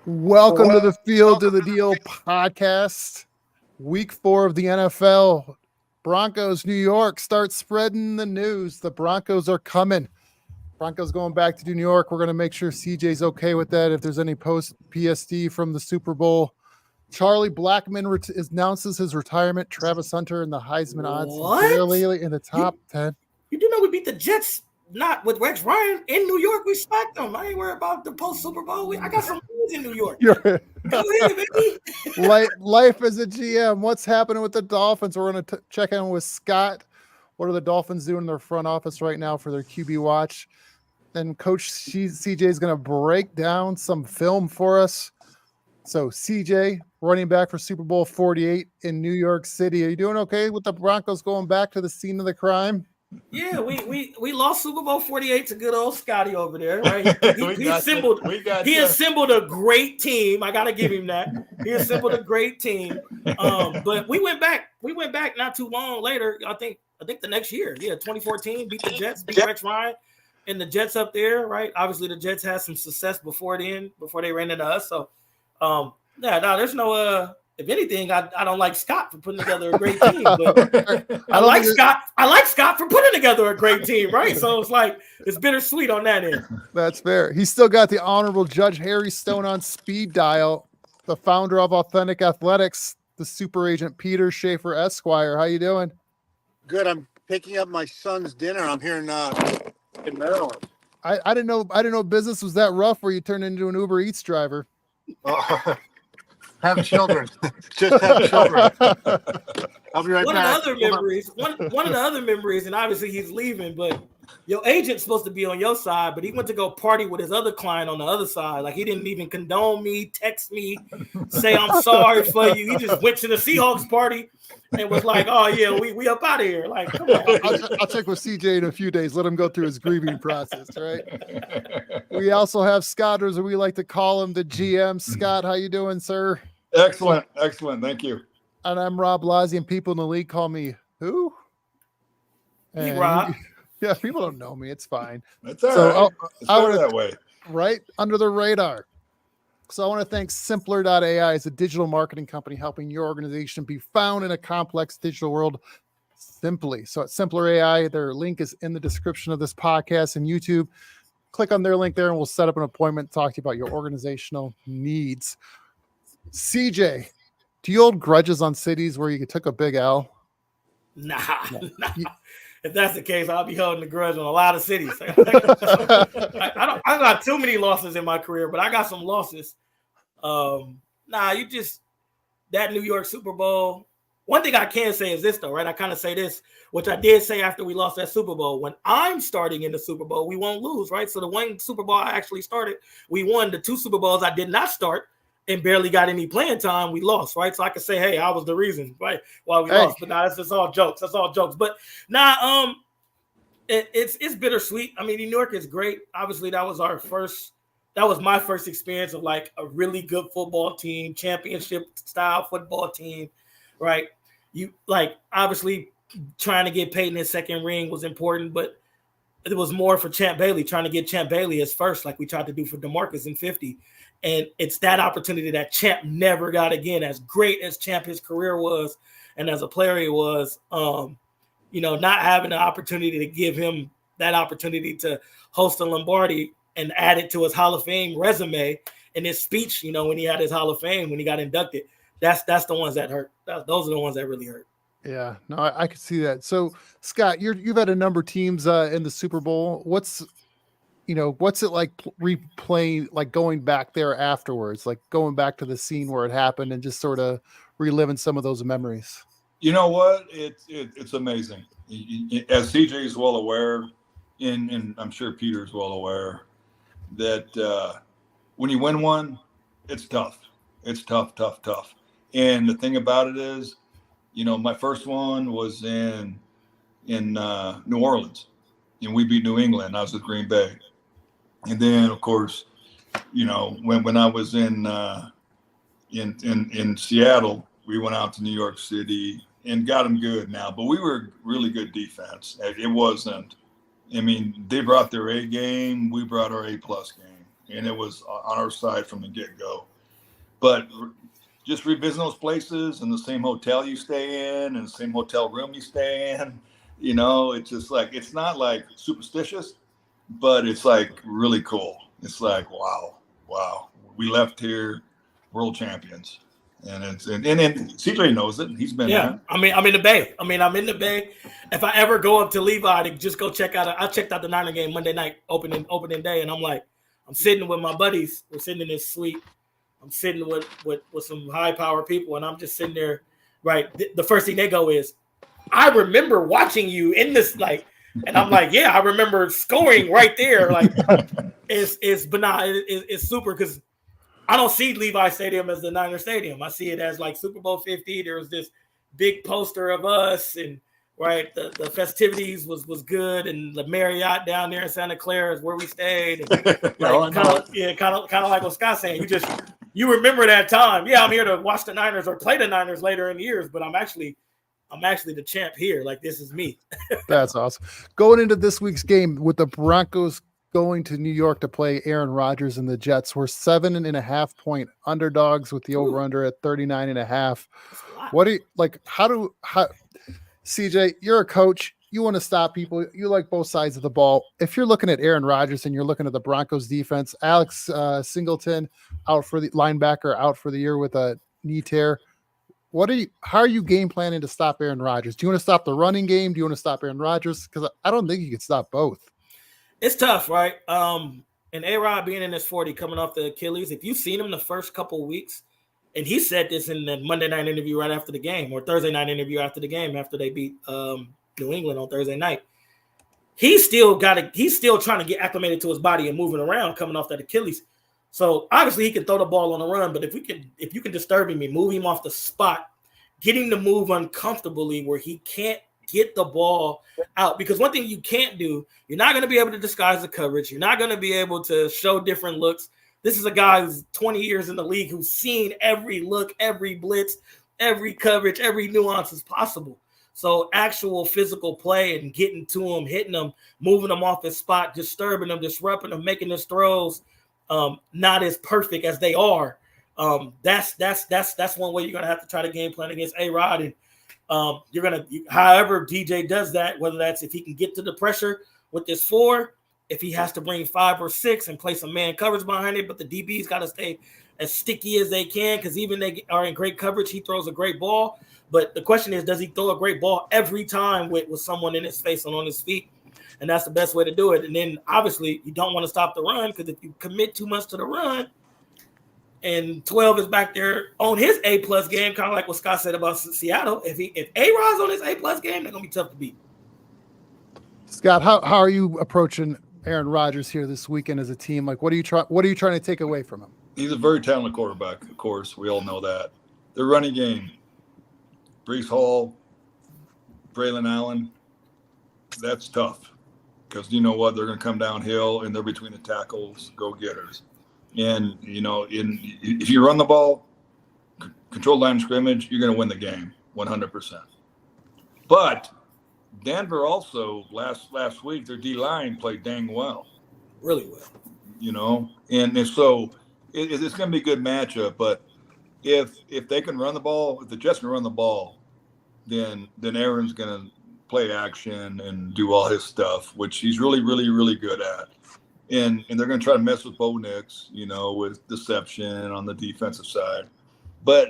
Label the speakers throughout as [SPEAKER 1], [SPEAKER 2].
[SPEAKER 1] Welcome to the Field to the Deal podcast. Week 4 of the NFL. Broncos, New York, start spreading the news. The Broncos are coming. Broncos going back to New York. We're going to make sure CJ's okay with that. If there's any post PSD from the Super Bowl. Charlie Blackmon announces his retirement. Travis Hunter and the Heisman odds barely in the top 10.
[SPEAKER 2] You do know we beat the Jets, not with Rex Ryan in New York. We smacked them. I ain't worried about the post Super Bowl. I got some wins in New York. Go ahead, baby.
[SPEAKER 1] Life as a GM. What's happening with the Dolphins? We're going to check in with Scott. What are the Dolphins doing in their front office right now for their QB watch? And Coach CJ is going to break down some film for us. So CJ, running back for Super Bowl 48 in New York City. Are you doing okay with the Broncos going back to the scene of the crime?
[SPEAKER 2] Yeah, we lost Super Bowl 48 to good old Scotty over there, right? He assembled a great team. I gotta give him that. He assembled a great team. But we went back not too long later. I think the next year, 2014, beat the Jets, beat Rex Ryan and the Jets up there, right? Obviously, the Jets had some success before they ran into us. So there's no if anything, I don't like Scott for putting together a great team, but I like Scott for putting together a great team, right? So it's bittersweet on that end.
[SPEAKER 1] That's fair. He's still got the Honorable Judge Harry Stone on speed dial, the founder of Authentic Athletics, the super agent Peter Schaefer Esquire. How you doing?
[SPEAKER 3] Good. I'm picking up my son's dinner. I'm here in Maryland.
[SPEAKER 1] I didn't know business was that rough where you turned into an Uber Eats driver.
[SPEAKER 3] Have children. Just have children. I'll be right back.
[SPEAKER 2] One of the other memories, and obviously he's leaving, but your agent's supposed to be on your side, but he went to go party with his other client on the other side. Like, he didn't even condone me, text me, say I'm sorry for you. He just went to the Seahawks party and was like, oh yeah, we up out of here. Like, come on.
[SPEAKER 1] I'll check with CJ in a few days. Let him go through his grieving process, right? We also have Scott, as we like to call him, the GM. Scott, how you doing, sir?
[SPEAKER 4] Excellent. Thank you.
[SPEAKER 1] And I'm Rob Lazzi, and people in the league call me who?
[SPEAKER 2] Hey, Rob.
[SPEAKER 1] Yeah, people don't know me. It's fine.
[SPEAKER 4] That's all right. It's better that way.
[SPEAKER 1] Right? Under the radar. So I want to thank Simpler.ai. It's a digital marketing company helping your organization be found in a complex digital world simply. So at Simpler AI, their link is in the description of this podcast and YouTube. Click on their link there and we'll set up an appointment to talk to you about your organizational needs. CJ, do you hold grudges on cities where you took a big L?
[SPEAKER 2] Nah. If that's the case, I'll be holding a grudge on a lot of cities. I got too many losses in my career, but I got some losses. That New York Super Bowl. One thing I can say is this, though, right? I kind of say this, which I did say after we lost that Super Bowl. When I'm starting in the Super Bowl, we won't lose, right? So the one Super Bowl I actually started, we won. The two Super Bowls I did not start and barely got any playing time, we lost, right? So I could say, hey, I was the reason, right, why we lost. But now that's all jokes. That's all jokes. But now it's bittersweet. I mean, New York is great. Obviously, that was my first experience of like a really good football team, championship style football team, right? You like obviously trying to get Peyton his second ring was important, but it was more for Champ Bailey, trying to get Champ Bailey his first, like we tried to do for DeMarcus in 50. And it's that opportunity that Champ never got again. As great as Champ his career was, and as a player he was, not having the opportunity to give him that opportunity to host a Lombardi and add it to his Hall of Fame resume in his speech, when he had his Hall of Fame, when he got inducted, that's the ones that hurt. Those are the ones that really hurt.
[SPEAKER 1] Yeah, no, I could see that. So, Scott, you've had a number of teams in the Super Bowl. What's it like replaying, like going back there afterwards, like going back to the scene where it happened and just sort of reliving some of those memories?
[SPEAKER 4] You know what? It's amazing. As CJ is well aware, and I'm sure Peter's well aware, that when you win one, it's tough. It's tough. And the thing about it is, my first one was in New Orleans, and we beat New England. I was with Green Bay. And then, of course, when I was in Seattle, we went out to New York City and got them good now. But we were really good defense. It wasn't. I mean, they brought their A game. We brought our A+ game. And it was on our side from the get-go. but just revisit those places and the same hotel you stay in and the same hotel room you stay in. You know, it's just like, it's not like superstitious, but it's like really cool. It's like, wow, we left here world champions. And it's and CJ knows it. He's been there.
[SPEAKER 2] I'm in the Bay. I'm in the Bay. If I ever go up to Levi to just go check out, I checked out the Niner game Monday night, opening day, and I'm sitting with my buddies. We're sitting in this suite. I'm sitting with some high power people, and I'm just sitting there. Right, the first thing they go is, I remember watching you in this, like, and I'm like, yeah, I remember scoring right there. Like, it's benign. It's super because I don't see Levi Stadium as the Niner Stadium. I see it as like Super Bowl 50. There was this big poster of us, and right, the festivities was good, and the Marriott down there in Santa Clara is where we stayed. And like, kind of like what Scott's saying. You remember that time? Yeah, I'm here to watch the Niners or play the Niners later in years, but I'm actually the champ here. Like, this is me.
[SPEAKER 1] That's awesome. Going into this week's game with the Broncos going to New York to play Aaron Rodgers and the Jets, we're 7.5 point underdogs with the over-under at 39.5. What do you like? How CJ, you're a coach. You want to stop people. You like both sides of the ball. If you're looking at Aaron Rodgers and you're looking at the Broncos defense, Alex Singleton out for the linebacker out for the year with a knee tear. How are you game planning to stop Aaron Rodgers? Do you want to stop the running game? Do you want to stop Aaron Rodgers? Because I don't think you can stop both.
[SPEAKER 2] It's tough, right? And A-Rod being in his 40, coming off the Achilles, if you've seen him the first couple of weeks, and he said this in the Monday night interview right after the game, or Thursday night interview after the game, after they beat New England on Thursday night, he's still trying to get acclimated to his body and moving around coming off that Achilles. So obviously he can throw the ball on the run, but if you can disturb him and move him off the spot, get him to move uncomfortably where he can't get the ball out. Because one thing you can't do, you're not going to be able to disguise the coverage. You're not going to be able to show different looks. This is a guy who's 20 years in the league who's seen every look, every blitz, every coverage, every nuance as possible. So actual physical play and getting to him, hitting him, moving him off his spot, disturbing him, disrupting him, making his throws not as perfect as they are. That's one way you're going to have to try to game plan against A-Rod. And however DJ does that, whether that's if he can get to the pressure with this 4, if he has to bring 5 or 6 and play some man coverage behind it, but the DB's got to stay as sticky as they can because even they are in great coverage, he throws a great ball. But the question is, does he throw a great ball every time with someone in his face and on his feet? And that's the best way to do it. And then obviously you don't want to stop the run because if you commit too much to the run, and 12 is back there on his A-plus game, kind of like what Scott said about Seattle. If A-Rod's on his A-plus game, they're going to be tough to beat.
[SPEAKER 1] Scott, how are you approaching Aaron Rodgers here this weekend as a team? Like, what are you trying to take away from him?
[SPEAKER 4] He's a very talented quarterback, of course. We all know that. The running game, Breece Hall, Braylon Allen, that's tough because you know what? They're going to come downhill and they're between the tackles, go-getters. And, you know, if you run the ball, control line of scrimmage, you're going to win the game 100%. But Denver also, last week, their D-line played dang well.
[SPEAKER 2] Really well.
[SPEAKER 4] You know, and so it's going to be a good matchup. But if they can run the ball, if the Jets can run the ball, then Aaron's going to play action and do all his stuff, which he's really, really, really good at. And they're going to try to mess with Bo Nix, you know, with deception on the defensive side. But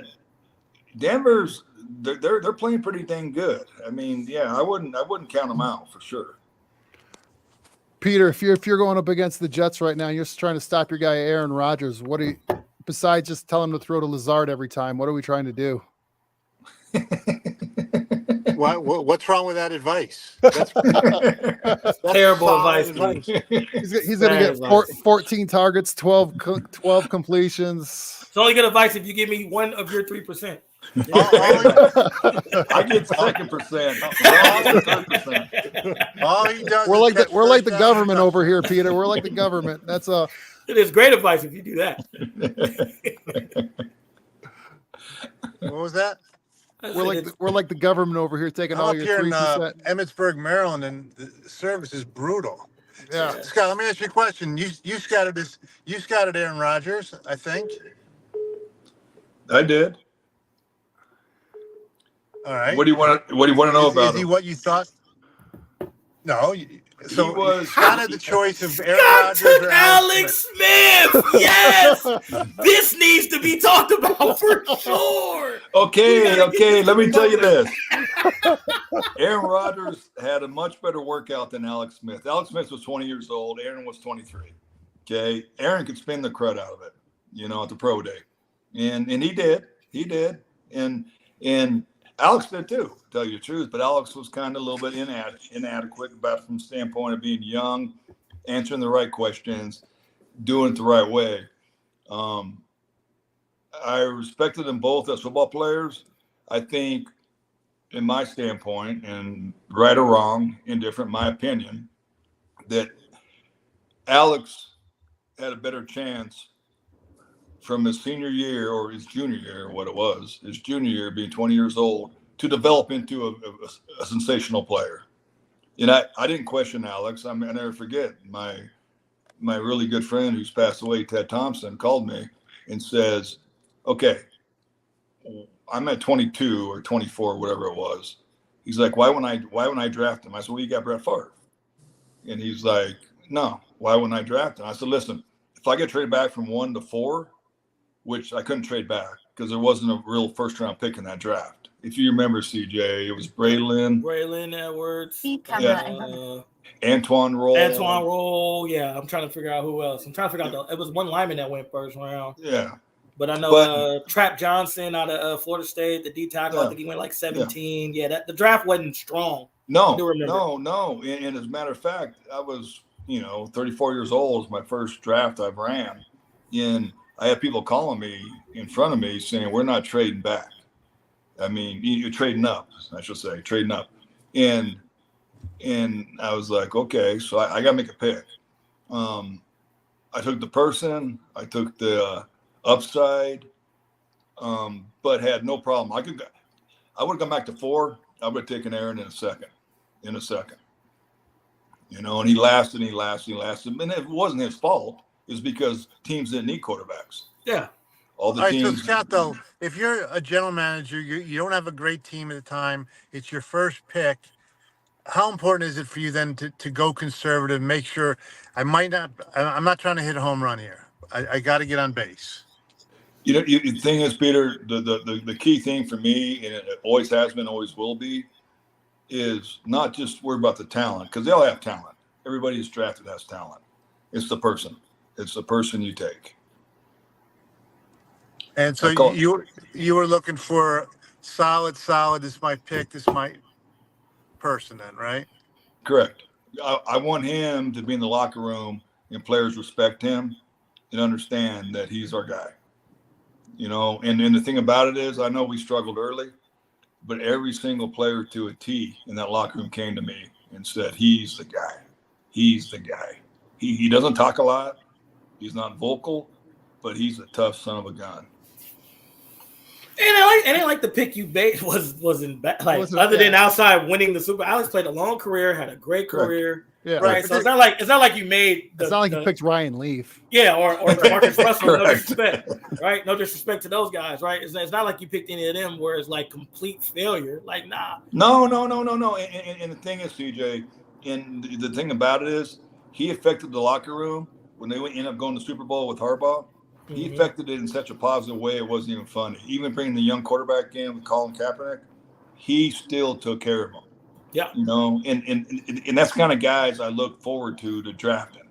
[SPEAKER 4] Denver's they're playing pretty dang good. I mean, yeah, I wouldn't count them out for sure.
[SPEAKER 1] Peter, if you're going up against the Jets right now, you're just trying to stop your guy Aaron Rodgers. What do you, besides just tell him to throw to Lazard every time? What are we trying to do?
[SPEAKER 3] What's wrong with that advice? That's
[SPEAKER 2] terrible advice.
[SPEAKER 1] He's going to get 14 targets, 12 completions.
[SPEAKER 2] It's only good advice if you give me one of your 3%.
[SPEAKER 4] I get 2%.
[SPEAKER 3] All he does.
[SPEAKER 1] We're like the government over here, Peter. We're like the government. That's a.
[SPEAKER 2] It is great advice if you do that.
[SPEAKER 3] What was that?
[SPEAKER 1] We're like the government over here taking all your 3%.
[SPEAKER 3] Emmitsburg, Maryland, and the service is brutal.
[SPEAKER 1] Yeah,
[SPEAKER 3] Scott, let me ask you a question. You scouted Aaron Rodgers, I think.
[SPEAKER 4] I did.
[SPEAKER 3] All right.
[SPEAKER 4] What do you want to know about
[SPEAKER 3] Is he
[SPEAKER 4] him?
[SPEAKER 3] what you thought? No. So
[SPEAKER 4] He was-
[SPEAKER 3] Scott had the choice of Aaron
[SPEAKER 2] Scott
[SPEAKER 3] Rodgers
[SPEAKER 2] took
[SPEAKER 3] or
[SPEAKER 2] Alex Smith. Yes, this needs to be talked about for sure.
[SPEAKER 4] Okay. Let me tell you this. Aaron Rodgers had a much better workout than Alex Smith. Alex Smith was 20 years old. Aaron was 23. Okay. Aaron could spin the crud out of it, at the pro day. And he did. He did. And Alex did too, to tell you the truth. But Alex was kind of a little bit inadequate about from the standpoint of being young, answering the right questions, doing it the right way. I respected them both as football players. I think, in my standpoint, and right or wrong, indifferent, my opinion, that Alex had a better chance from his senior year or his junior year, what it was, his junior year being 20 years old, to develop into a sensational player. And I didn't question Alex. I never forget my really good friend who's passed away, Ted Thompson, called me and says, okay, I'm at 22 or 24, whatever it was. He's like, why wouldn't I draft him? I said, well, you got Brett Favre. And he's like, no, why wouldn't I draft him? I said, listen, if I get traded back from 1 to 4, which I couldn't trade back because there wasn't a real first round pick in that draft. If you remember, CJ, it was
[SPEAKER 2] Braylon Edwards,
[SPEAKER 4] Antoine
[SPEAKER 2] Roll. Yeah, I'm trying to figure out who else. I'm trying to figure out. It was one lineman that went first round.
[SPEAKER 4] Yeah.
[SPEAKER 2] But I know Trap Johnson out of Florida State, the D tackle. I think he went like 17. Yeah, the draft wasn't strong.
[SPEAKER 4] No. And as a matter of fact, I was 34 years old. It was my first draft I've ran, and I had people calling me in front of me saying, we're not trading back. I mean, you're trading up, I should say, trading up. And I was like, okay, so I got to make a pick. I took the person, I took the upside, but had no problem. I would have gone back to 4. I would have taken Aaron in a second. And he lasted. And it wasn't his fault. It's because teams didn't need quarterbacks.
[SPEAKER 2] Yeah.
[SPEAKER 3] All right, so Scott, though, if you're a general manager, you don't have a great team at the time, it's your first pick, how important is it for you then to go conservative, make sure I'm not trying to hit a home run here. I got to get on base.
[SPEAKER 4] The thing is, Peter, the key thing for me, and it always has been, always will be, is not just worry about the talent, because they all have talent. Everybody who's drafted has talent. It's the person. It's the person you take.
[SPEAKER 3] And so you were looking for solid. This is my pick. This is my person then, right?
[SPEAKER 4] Correct. I want him to be in the locker room and players respect him and understand that he's our guy. And the thing about it is, I know we struggled early, but every single player to a T in that locker room came to me and said, he's the guy. He's the guy. He doesn't talk a lot. He's not vocal, but he's a tough son of a gun.
[SPEAKER 2] And I like the pick you made wasn't bad. Other than outside winning the Super, Alex played a long career, had a great career.
[SPEAKER 1] Yeah,
[SPEAKER 2] right. So it's not like you made.
[SPEAKER 1] It's not like you picked Ryan Leaf.
[SPEAKER 2] Yeah, or Marcus Russell. No disrespect, right? No disrespect to those guys, right? It's not like you picked any of them where it's like complete failure. Like, nah.
[SPEAKER 4] No. And the thing is, CJ, and the thing about it is, he affected the locker room when they ended up going to the Super Bowl with Harbaugh. He affected it in such a positive way, it wasn't even funny. Even bringing the young quarterback in with Colin Kaepernick, he still took care of him.
[SPEAKER 2] Yeah.
[SPEAKER 4] And that's the kind of guys I look forward to drafting.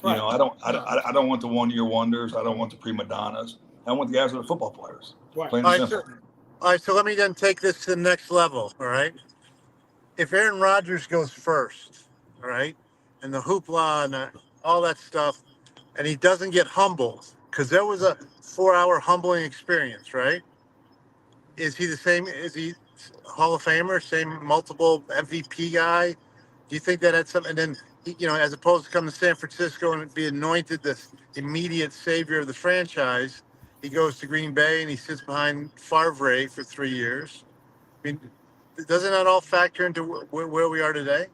[SPEAKER 4] Right. I don't want the 1-year wonders. I don't want the prima donnas. I want the guys that are football players.
[SPEAKER 2] Right.
[SPEAKER 3] All right, so let me then take this to the next level, all right? If Aaron Rodgers goes first, all right, and the hoopla and all that stuff, and he doesn't get humbled, because there was a 4-hour humbling experience, right? Is he the same? Is he Hall of Famer, same multiple MVP guy? Do you think that had something? And then, as opposed to come to San Francisco and be anointed the immediate savior of the franchise, he goes to Green Bay and he sits behind Favre for 3 years. I mean, doesn't that all factor into where we are today?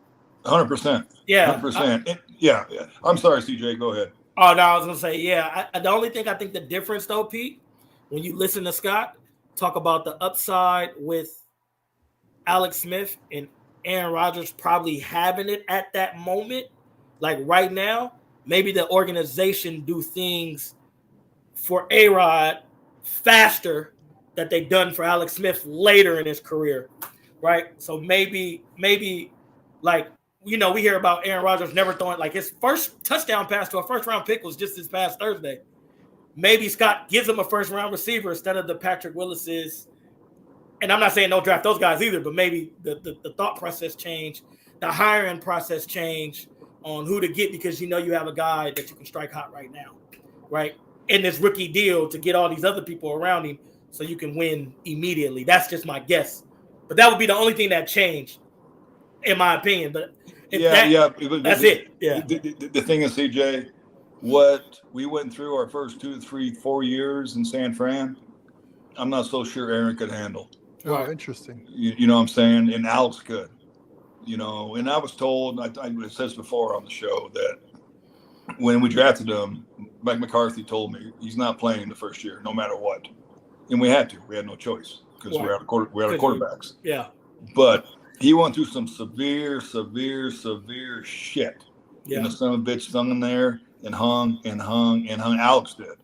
[SPEAKER 4] 100%.
[SPEAKER 2] Yeah.
[SPEAKER 4] 100%. Yeah. I'm sorry, CJ. Go ahead.
[SPEAKER 2] Oh, no, I was going to say, yeah. The only thing I think the difference, though, Pete, when you listen to Scott talk about the upside with Alex Smith and Aaron Rodgers probably having it at that moment, like right now, maybe the organization do things for A-Rod faster that they've done for Alex Smith later in his career, right? So maybe like, we hear about Aaron Rodgers never throwing, like his first touchdown pass to a first-round pick was just this past Thursday. Maybe Scott gives him a first-round receiver instead of the Patrick Willis's. And I'm not saying don't draft those guys either, but maybe the thought process change, the hiring process change on who to get, because you have a guy that you can strike hot right now, right? In this rookie deal to get all these other people around him so you can win immediately. That's just my guess. But that would be the only thing that changed, in my opinion. But that's it. Yeah.
[SPEAKER 4] The thing is, CJ, what we went through our first 2, 3, 4 years in San Fran, I'm not so sure Aaron could handle.
[SPEAKER 1] Oh, interesting.
[SPEAKER 4] You know what I'm saying? And Alex could. And I was told, I said this before on the show, that when we drafted him, Mike McCarthy told me he's not playing the first year, no matter what. And we had to. We had no choice because we're out of quarterbacks.
[SPEAKER 2] Yeah.
[SPEAKER 4] But he went through some severe shit.
[SPEAKER 2] Yeah.
[SPEAKER 4] And the son of a bitch hung in there and hung. Alex did.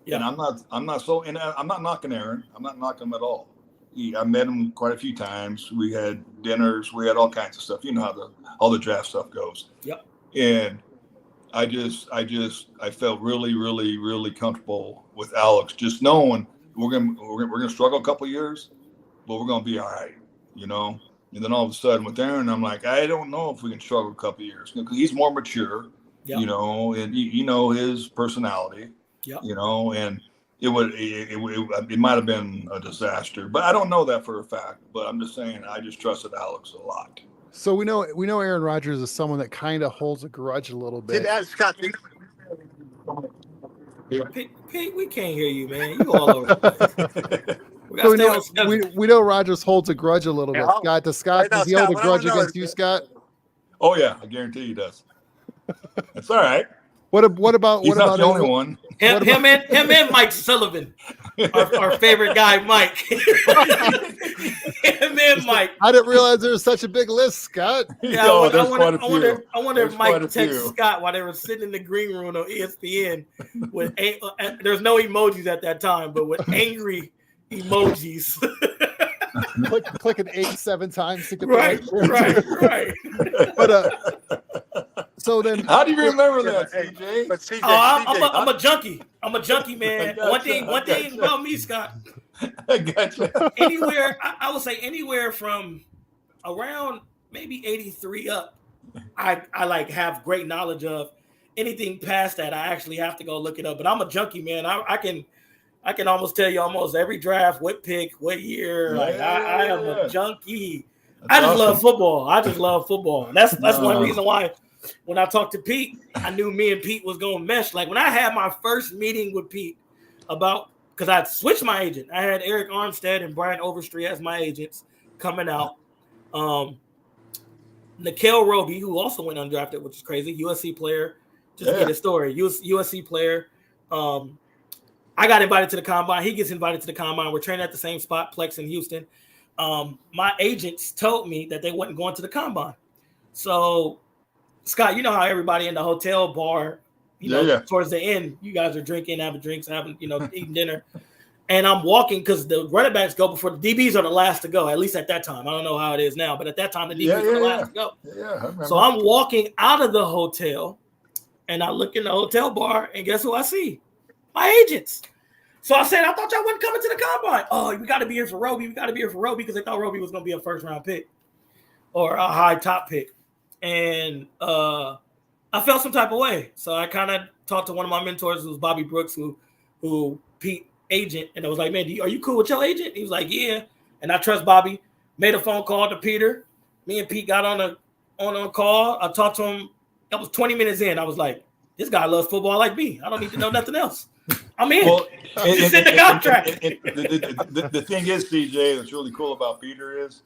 [SPEAKER 2] Yeah.
[SPEAKER 4] And I'm not knocking Aaron. I'm not knocking him at all. I met him quite a few times. We had dinners. We had all kinds of stuff. You know how all the draft stuff goes.
[SPEAKER 2] Yep.
[SPEAKER 4] And I felt really, really, really comfortable with Alex, just knowing we're gonna struggle a couple of years, but we're gonna be all right, And then all of a sudden with Aaron, I'm like, I don't know if we can struggle a couple of years because he's more mature,
[SPEAKER 2] yep.
[SPEAKER 4] And his personality,
[SPEAKER 2] yep.
[SPEAKER 4] And it might have been a disaster, but I don't know that for a fact. But I'm just saying, I just trusted Alex a lot.
[SPEAKER 1] So we know Aaron Rodgers is someone that kind of holds a grudge a little bit.
[SPEAKER 3] Scott,
[SPEAKER 2] Pete, we can't hear you, man. You all over the place.
[SPEAKER 1] So we know Rodgers holds a grudge a little bit. Scott, does he hold a grudge against you, Scott?
[SPEAKER 4] Oh yeah, I guarantee he does. That's all right.
[SPEAKER 1] What about
[SPEAKER 4] He's not the only one.
[SPEAKER 2] Him and Mike Sullivan, our favorite guy, Mike. Him and Mike.
[SPEAKER 1] I didn't realize there was such a big list, Scott.
[SPEAKER 2] Yeah, I wonder if Mike texted Scott while they were sitting in the green room on ESPN with there's no emojis at that time, but with angry emojis.
[SPEAKER 1] Clicking 8-7 times to get
[SPEAKER 2] right.
[SPEAKER 1] But so then,
[SPEAKER 4] how do you remember that, CJ?
[SPEAKER 3] But CJ,
[SPEAKER 2] I'm a junkie. I'm a junkie, man. One thing about me, Scott.
[SPEAKER 4] I gotcha.
[SPEAKER 2] I would say anywhere from around maybe 83 up, I like have great knowledge of. Anything past that, I actually have to go look it up. But I'm a junkie, man. I can almost tell you almost every draft, what pick, what year. I am a junkie. I just love football. That's one reason why when I talked to Pete, I knew me and Pete was going to mesh. Like when I had my first meeting with Pete because I switched my agent. I had Eric Armstead and Brian Overstreet as my agents coming out. Nikhil Roby, who also went undrafted, which is crazy, USC player. Just to get his story, USC player. I got invited to the combine. He gets invited to the combine. We're training at the same spot, Plex in Houston. My agents told me that they wasn't going to the combine. So, Scott, you know how everybody in the hotel bar, towards the end, you guys are drinking, having drinks, eating dinner. And I'm walking because the running backs go before the DBs are the last to go, at least at that time. I don't know how it is now, but at that time, the DBs were the last to go.
[SPEAKER 4] Yeah,
[SPEAKER 2] so I'm walking out of the hotel, and I look in the hotel bar, and guess who I see? My agents. So I said, I thought y'all wasn't coming to the combine. Oh, we got to be here for Roby. Because they thought Roby was going to be a first-round pick or a high top pick. And I felt some type of way. So I kind of talked to one of my mentors, who was Bobby Brooks, who Pete agent. And I was like, man, are you cool with your agent? He was like, yeah. And I trust Bobby. Made a phone call to Peter. Me and Pete got on a call. I talked to him. That was 20 minutes in. I was like, this guy loves football like me. I don't need to know nothing else. I'm in.
[SPEAKER 4] Well,
[SPEAKER 2] just in the contract.
[SPEAKER 4] The thing is, CJ, that's really cool about Peter is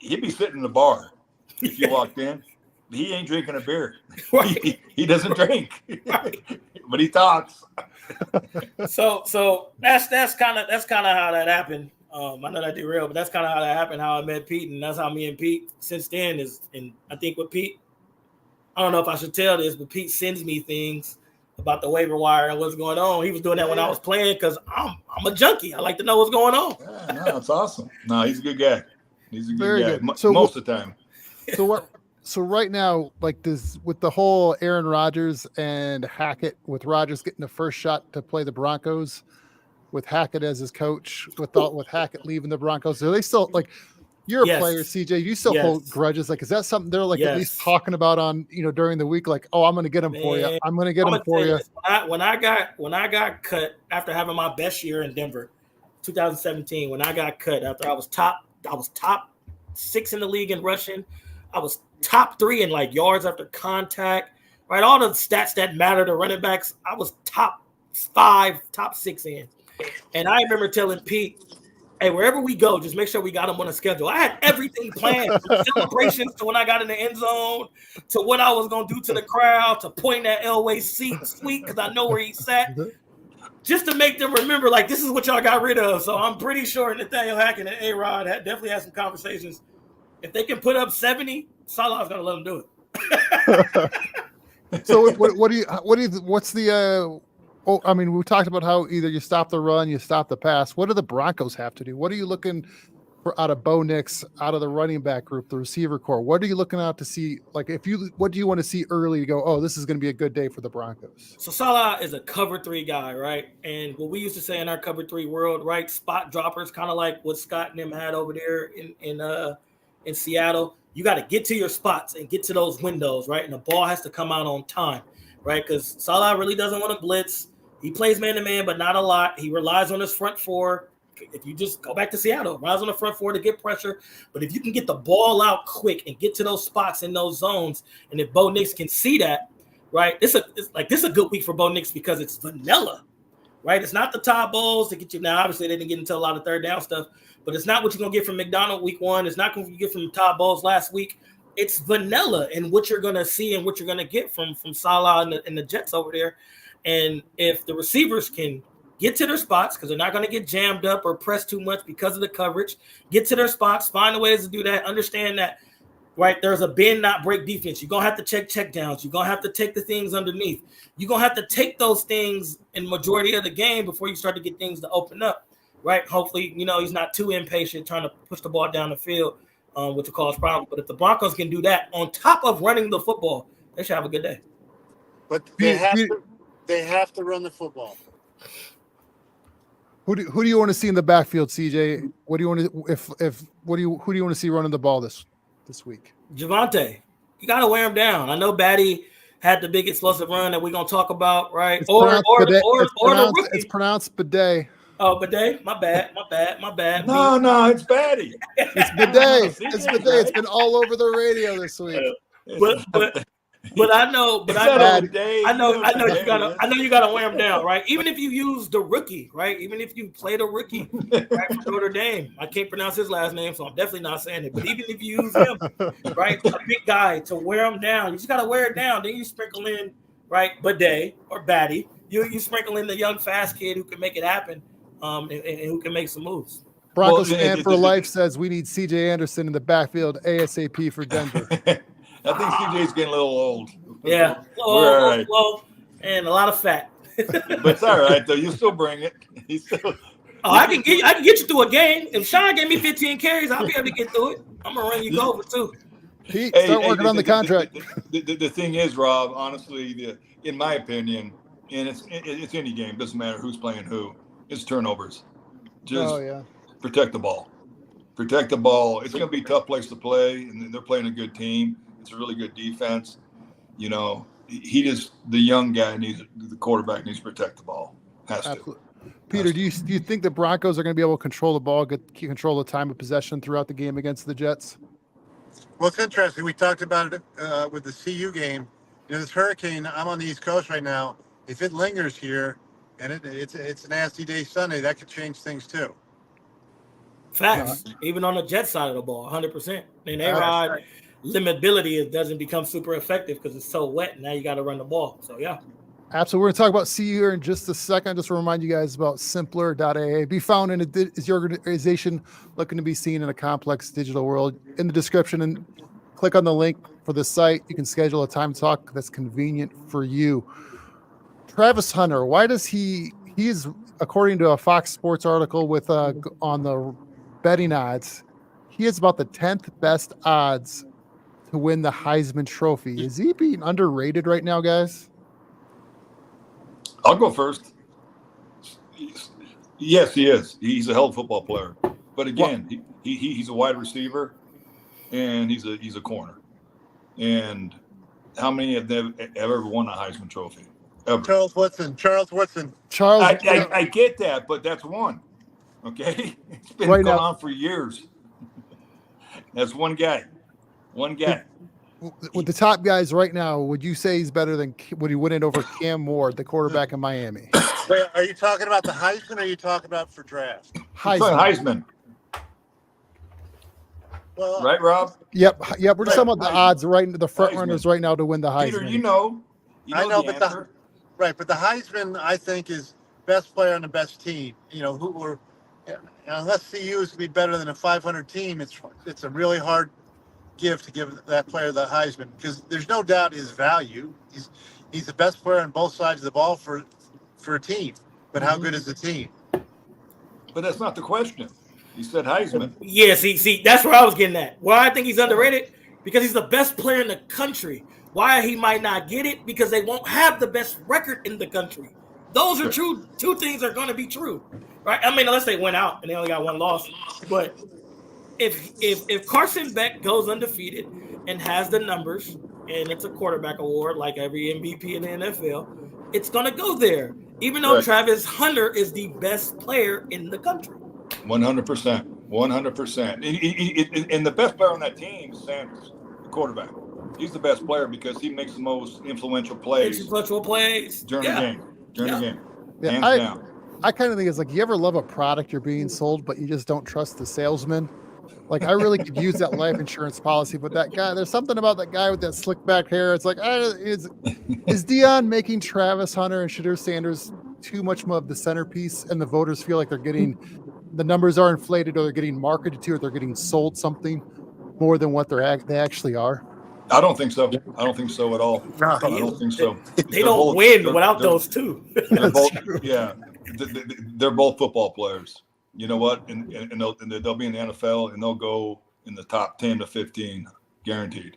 [SPEAKER 4] he'd be sitting in the bar if you walked in. he ain't drinking a beer.
[SPEAKER 2] Right.
[SPEAKER 4] He doesn't drink,
[SPEAKER 2] Right.
[SPEAKER 4] but he talks.
[SPEAKER 2] So that's kind of how that happened. I know that derailed, but that's kind of how that happened. How I met Pete, and that's how me and Pete since then is. And I think with Pete, I don't know if I should tell this, but Pete sends me things about the waiver wire and what's going on. He was doing that when I was playing because I'm a junkie. I like to know what's going on.
[SPEAKER 4] Yeah, no, it's awesome. No, he's a good guy. He's a good
[SPEAKER 1] Very
[SPEAKER 4] guy.
[SPEAKER 1] good. So
[SPEAKER 4] most of the time.
[SPEAKER 1] So what? So right now, like this, with the whole Aaron Rodgers and Hackett, with Rodgers getting the first shot to play the Broncos, with Hackett as his coach, with Hackett leaving the Broncos, are they still like? You're a player, CJ. You still hold grudges. Like, is that something they're like at least talking about on during the week? Like, oh, I'm going to get him for you. I'm going to get him for you.
[SPEAKER 2] When I got cut after having my best year in Denver, 2017, when I got cut after I was top 6 in the league in rushing. I was top 3 in like yards after contact, right? All the stats that matter to running backs, I was top 5, top 6 in. And I remember telling Pete, hey, wherever we go, just make sure we got him on a schedule. I had everything planned, from celebrations to when I got in the end zone, to what I was going to do to the crowd, to point at Elway's suite because I know where he sat, just to make them remember, like, this is what y'all got rid of. So I'm pretty sure Nathaniel Hackett and A-Rod definitely had some conversations. If they can put up 70, Salah's going to let them do
[SPEAKER 1] it. So what's the I mean, we talked about how either you stop the run, you stop the pass. What do the Broncos have to do? What are you looking for out of Bo Nix, out of the running back group, the receiver core? What are you looking out to see? Like, what do you want to see early to go, oh, this is going to be a good day for the Broncos? So
[SPEAKER 2] Salah is a cover 3 guy, right? And what we used to say in our cover 3 world, right? Spot droppers, kind of like what Scott and them had over there in Seattle. You got to get to your spots and get to those windows, right? And the ball has to come out on time, right? Because Salah really doesn't want to blitz. He plays man-to-man, but not a lot. He relies on his front 4. If you just go back to Seattle, relies on the front 4 to get pressure. But if you can get the ball out quick and get to those spots in those zones, and if Bo Nix can see that, right, this is a good week for Bo Nix because it's vanilla, right? It's not the Todd Bowles to get you. Now, obviously, they didn't get into a lot of third down stuff, but it's not what you're going to get from McDonald week 1. It's not going to get from Todd Bowles last week. It's vanilla in what you're going to see and what you're going to get from Salah and the Jets over there. And if the receivers can get to their spots, because they're not going to get jammed up or pressed too much because of the coverage, get to their spots, find the ways to do that, understand that, right, there's a bend, not break defense. You're going to have to check downs. You're going to have to take the things underneath. You're going to have to take those things in majority of the game before you start to get things to open up, right? Hopefully, he's not too impatient trying to push the ball down the field, which will cause problems. But if the Broncos can do that on top of running the football, they should have a good day.
[SPEAKER 3] But they have to run the football.
[SPEAKER 1] Who do you want to see in the backfield, CJ? What do you want to who do you want to see running the ball this week?
[SPEAKER 2] Javonte, you got to wear him down. I know Badie had the big explosive run that we're gonna talk about, right?
[SPEAKER 1] It's
[SPEAKER 2] Or
[SPEAKER 1] pronounced
[SPEAKER 2] the rookie.
[SPEAKER 1] It's pronounced Badie.
[SPEAKER 2] Oh, Badie, my bad.
[SPEAKER 4] No, it's Badie.
[SPEAKER 1] It's Badie. It's Badie. It's been all over the radio this week.
[SPEAKER 2] But I know you gotta wear him down, right? Even if you use the rookie, right? Even if you play the rookie, right, from Notre Dame, I can't pronounce his last name, so I'm definitely not saying it. But even if you use him, right, a big guy to wear him down, you just gotta wear it down. Then you sprinkle in, right, Badie or Badie. You sprinkle in the young fast kid who can make it happen, and who can make some moves.
[SPEAKER 1] Broncos fan for life says we need CJ Anderson in the backfield ASAP for Denver.
[SPEAKER 4] I think CJ's getting a little old.
[SPEAKER 2] Yeah, well, and a lot of fat.
[SPEAKER 4] But it's all right though. You still bring it.
[SPEAKER 2] I can get you through a game. If Sean gave me 15 carries, I'll be able to get through it. I'm gonna run you over too.
[SPEAKER 1] Pete, start working on the contract.
[SPEAKER 4] The thing is, Rob, honestly, in my opinion, and it's any game, doesn't matter who's playing who. It's turnovers. Just protect the ball. Protect the ball. It's going to be a tough place to play, and they're playing a good team. It's a really good defense. The young guy the quarterback needs to protect the ball. Has to.
[SPEAKER 1] Peter, do you think the Broncos are going to be able to control the ball, keep control of the time of possession throughout the game against the Jets?
[SPEAKER 3] Well, it's interesting. We talked about it with the CU game. This hurricane, I'm on the East Coast right now. If it lingers here and it's a nasty day Sunday, that could change things too.
[SPEAKER 2] Facts. Even on the Jet side of the ball, 100%. And A-Rod, limitability, it doesn't become super effective because it's so wet. Now you got to run the ball. So yeah.
[SPEAKER 1] Absolutely. We're going to talk about CU here in just a second. Just to remind you guys about simpler.aa. Be found in is your organization looking to be seen in a complex digital world. In the description, and click on the link for the site. You can schedule a time talk that's convenient for you. Travis Hunter, why does he's according to a Fox Sports article with on the betting odds, he has about the 10th best odds to win the Heisman Trophy. Is he being underrated right now, guys?
[SPEAKER 4] I'll go first. Yes, he is. He's a hell of a football player. But again, he's a wide receiver, and he's a corner. And how many have ever won a Heisman Trophy? Ever.
[SPEAKER 3] Charles Woodson.
[SPEAKER 4] I get that, but that's one. Okay, it's been going on for years. That's one guy.
[SPEAKER 1] With the top guys right now, would you say he's better than would he win it over Cam Ward, the quarterback in Miami?
[SPEAKER 3] Wait, are you talking about the Heisman or are you talking about for draft?
[SPEAKER 4] Heisman.
[SPEAKER 3] Well,
[SPEAKER 4] right, Rob?
[SPEAKER 1] Yep. We're just talking about the odds the front runners right now to win the Heisman.
[SPEAKER 4] Peter, you know
[SPEAKER 3] I know,
[SPEAKER 4] the
[SPEAKER 3] but
[SPEAKER 4] answer.
[SPEAKER 3] but the Heisman I think is best player on the best team. Who were unless CU is to be better than a 500 team, it's a really hard gift to give that player the Heisman because there's no doubt his value. He's the best player on both sides of the ball for a team. But how good is the team?
[SPEAKER 4] But that's not the question. You said Heisman.
[SPEAKER 2] Yeah, see, that's where I was getting at. Why I think he's underrated? Because he's the best player in the country. Why he might not get it? Because they won't have the best record in the country. Those are true. Two things are going to be true, right? I mean, unless they went out and they only got one loss. But if Carson Beck goes undefeated and has the numbers, and it's a quarterback award like every MVP in the NFL, it's going to go there. Even though Travis Hunter is the best player in the country.
[SPEAKER 4] 100%. And the best player on that team is Sanders, the quarterback. He's the best player because he makes the most influential plays.
[SPEAKER 2] During
[SPEAKER 4] the game. Hands down.
[SPEAKER 1] I kind of think it's like you ever love a product you're being sold, but you just don't trust the salesman. Like I really could use that life insurance policy, but that guy, there's something about that guy with that slick back hair. It's like, is Deion making Travis Hunter and Shadur Sanders too much of the centerpiece, and the voters feel like they're getting the numbers are inflated, or they're getting marketed to, or they're getting sold something more than what they actually are?
[SPEAKER 4] I don't think so. I don't think so at all.
[SPEAKER 3] No,
[SPEAKER 4] I don't think so.
[SPEAKER 2] They don't win without those two.
[SPEAKER 4] They're both, they're both football players. You know what? And they'll be in the NFL, and they'll go in the top 10 to 15, guaranteed.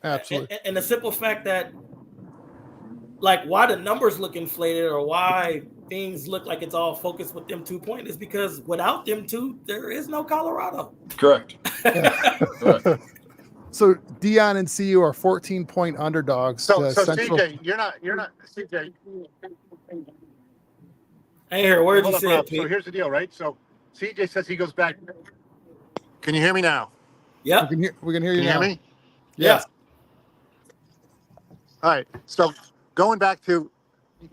[SPEAKER 1] Absolutely.
[SPEAKER 2] And the simple fact that, like, why the numbers look inflated or why things look like it's all focused with them 2 points is because without them two, there is no Colorado.
[SPEAKER 4] Correct.
[SPEAKER 3] Correct.
[SPEAKER 1] So Deion and CU are 14-point underdogs.
[SPEAKER 3] So CJ, you're not CJ.
[SPEAKER 2] I hear where you say.
[SPEAKER 3] So here's the deal, right? So CJ says he goes back. Can you hear me now?
[SPEAKER 2] Yeah,
[SPEAKER 1] we can hear you.
[SPEAKER 3] Can you
[SPEAKER 1] now.
[SPEAKER 3] hear me?
[SPEAKER 1] Yes.
[SPEAKER 3] All right. So going back to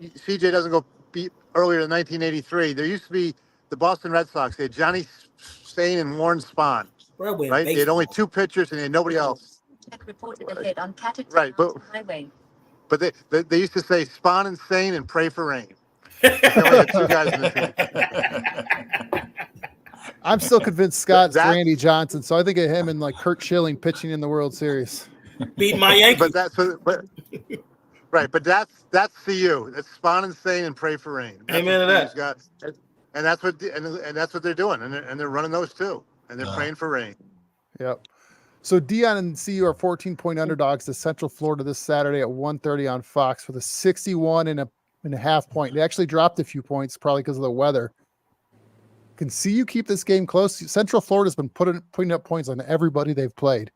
[SPEAKER 3] CJ doesn't go beat earlier in 1983. There used to be the Boston Red Sox. They had Johnny Stain and Warren Spahn. Right? They had only two pitchers and they had nobody else. Right, but they used to say Spahn and Stain and pray for rain. They only had two guys in the team.
[SPEAKER 1] I'm still convinced Scott's Randy Johnson, so I think of him and like Kurt Schilling pitching in the World Series.
[SPEAKER 2] Beat my Yankees.
[SPEAKER 3] But that's CU. That's Spahn and Stain and pray for rain. That's
[SPEAKER 2] Amen to that.
[SPEAKER 3] And that's what they're doing, and they're running those too, and they're praying for rain.
[SPEAKER 1] Yep. So Deion and CU are 14-point underdogs to Central Florida this Saturday at 1:30 on Fox with a 61.5 point. They actually dropped a few points, probably because of the weather. Can CU keep this game close? Central Florida's been putting up points on everybody they've played.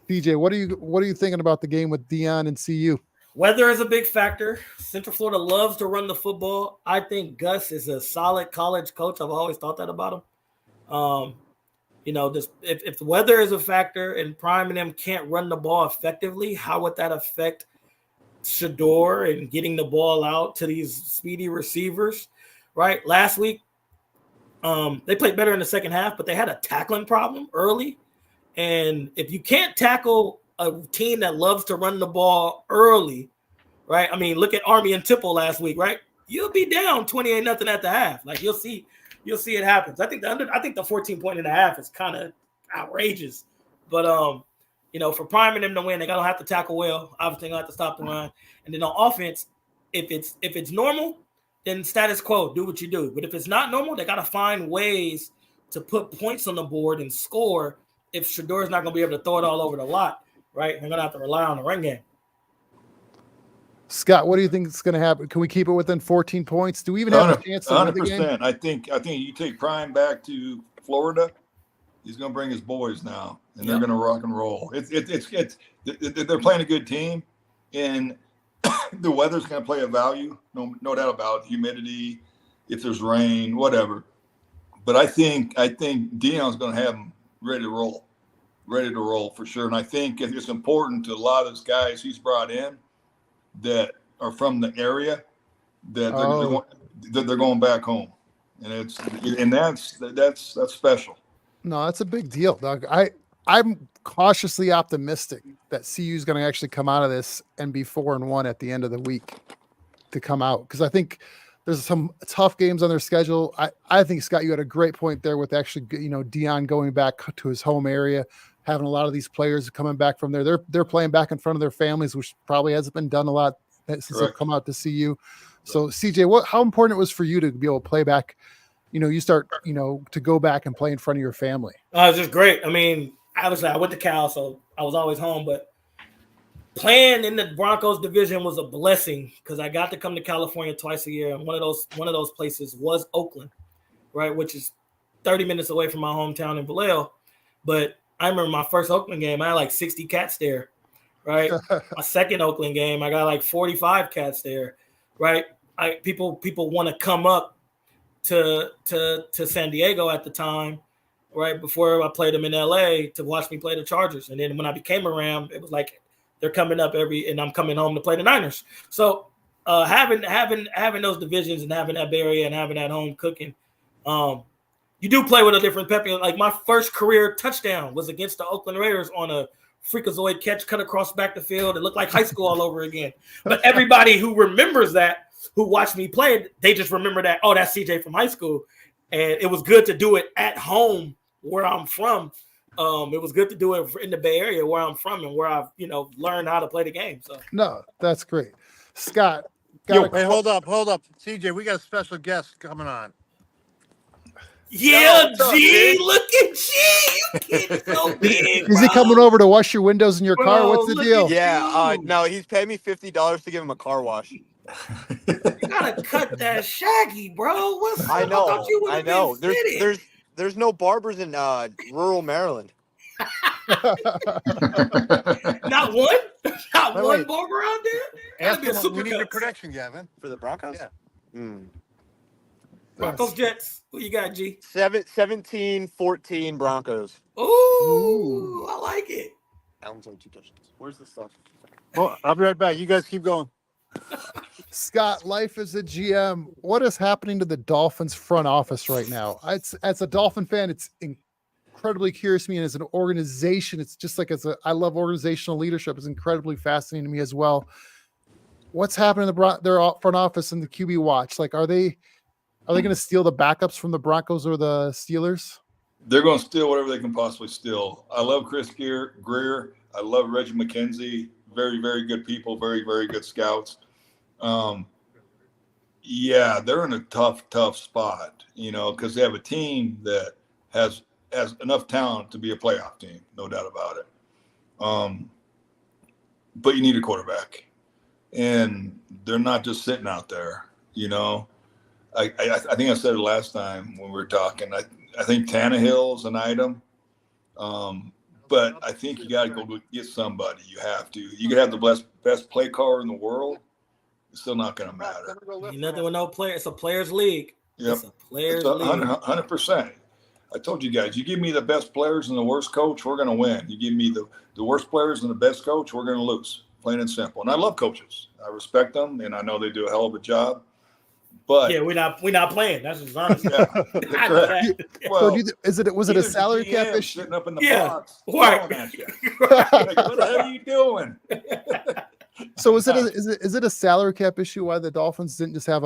[SPEAKER 1] DJ, what are you thinking about the game with Deion and CU?
[SPEAKER 2] Weather is a big factor. Central Florida loves to run the football. I think Gus is a solid college coach. I've always thought that about him. If the weather is a factor and Prime and them can't run the ball effectively, how would that affect Shador and getting the ball out to these speedy receivers? Right. Last week, they played better in the second half, but they had a tackling problem early. And if you can't tackle a team that loves to run the ball early, right? I mean, look at Army and Temple last week, right? You'll be down 28-0 at the half. Like you'll see it happens. I think the 14.5 is kind of outrageous, but for priming them to win, they gotta have to tackle well. Obviously, they gotta have to stop the run, and then on offense, if it's normal, then status quo, do what you do. But if it's not normal, they gotta find ways to put points on the board and score. If Shador's not gonna be able to throw it all over the lot, right? They're gonna have to rely on the run game.
[SPEAKER 1] Scott, what do you think is going to happen? Can we keep it within 14 points? Do we even have a chance to win the game?
[SPEAKER 4] 100%. I think you take Prime back to Florida. He's going to bring his boys now, and they're going to rock and roll. They're playing a good team, and the weather's going to play a value. No doubt about it. Humidity, if there's rain, whatever. But I think Deion's going to have them ready to roll for sure. And I think it's important to a lot of those guys he's brought in that are from the area that they're going back home, and that's special.
[SPEAKER 1] No, that's a big deal, Doug. I'm cautiously optimistic that CU is going to actually come out of this and be 4-1 at the end of the week to come out, because I think there's some tough games on their schedule. I think, Scott, you had a great point there with actually Deion going back to his home area, having a lot of these players coming back from there. They're playing back in front of their families, which probably hasn't been done a lot since they've come out to see you. So CJ, how important it was for you to be able to play back, you start, to go back and play in front of your family?
[SPEAKER 2] It was just great. I mean, obviously I went to Cal, so I was always home, but playing in the Broncos division was a blessing because I got to come to California twice a year. And one of those places was Oakland, right? Which is 30 minutes away from my hometown in Vallejo. But I remember my first Oakland game, I had like 60 cats there, right? My second Oakland game, I got like 45 cats there, right? People want to come up to San Diego at the time, right, before I played them in LA to watch me play the Chargers. And then when I became a Ram, it was like they're coming up and I'm coming home to play the Niners. So having those divisions and having that Bay Area and having that home cooking, you do play with a different pep. Like my first career touchdown was against the Oakland Raiders on a freakazoid catch cut across back the field. It looked like high school all over again. But everybody who remembers that, who watched me play, they just remember that, oh, that's CJ from high school. And it was good to do it at home where I'm from. It was good to do it in the Bay Area where I'm from and where I've, learned how to play the game. So
[SPEAKER 1] no, that's great. Scott.
[SPEAKER 3] Hey, hold up. CJ, we got a special guest coming on.
[SPEAKER 2] Yeah, G, look at G. You kid so big.
[SPEAKER 1] Is he coming over to wash your windows in your car? What's the deal?
[SPEAKER 5] Yeah, no, he's paid me $50 to give him a car wash.
[SPEAKER 2] You gotta cut that shaggy, bro.
[SPEAKER 5] I know. There's no barbers in rural Maryland.
[SPEAKER 2] Not one? Not one barber out there?
[SPEAKER 3] Ask him, we need your prediction, Gavin.
[SPEAKER 5] For the Broncos?
[SPEAKER 3] Yeah.
[SPEAKER 2] Broncos Jets. Who you got, G?
[SPEAKER 5] 17-14 Broncos.
[SPEAKER 2] Ooh, I like it.
[SPEAKER 5] Allen's only 2 touchdowns. Where's the stuff?
[SPEAKER 3] Well, I'll be right back. You guys keep going.
[SPEAKER 1] Scott, life as a GM, what is happening to the Dolphins front office right now? As a Dolphin fan, it's incredibly curious to me, and as an organization, it's just like I love organizational leadership. It's incredibly fascinating to me as well. What's happening in their front office and the QB watch? Like, are they going to steal the backups from the Broncos or the Steelers?
[SPEAKER 4] They're going to steal whatever they can possibly steal. I love Chris Greer. I love Reggie McKenzie. Very, very good people. Very, very good scouts. Yeah, they're in a tough spot, because they have a team that has enough talent to be a playoff team, no doubt about it. But you need a quarterback, and they're not just sitting out there, I think I said it last time when we were talking. I think Tannehill's an item, but I think you got to go get somebody. You have to. You could have the best play caller in the world. It's still not going to matter.
[SPEAKER 2] Ain't nothing with no player. It's a players' league.
[SPEAKER 4] Yep.
[SPEAKER 2] It's a players' league.
[SPEAKER 4] 100%. I told you guys, you give me the best players and the worst coach, we're going to win. You give me the worst players and the best coach, we're going to lose. Plain and simple. And I love coaches. I respect them, and I know they do a hell of a job. But
[SPEAKER 2] yeah, we're not playing. That's just honest.
[SPEAKER 4] yeah, correct. Well,
[SPEAKER 1] was it a salary cap issue?
[SPEAKER 4] Sitting up in the
[SPEAKER 2] Yeah,
[SPEAKER 4] box,
[SPEAKER 2] right.
[SPEAKER 4] yelling at you. Like, what the hell are you doing?
[SPEAKER 1] So is it a salary cap issue why the Dolphins didn't just have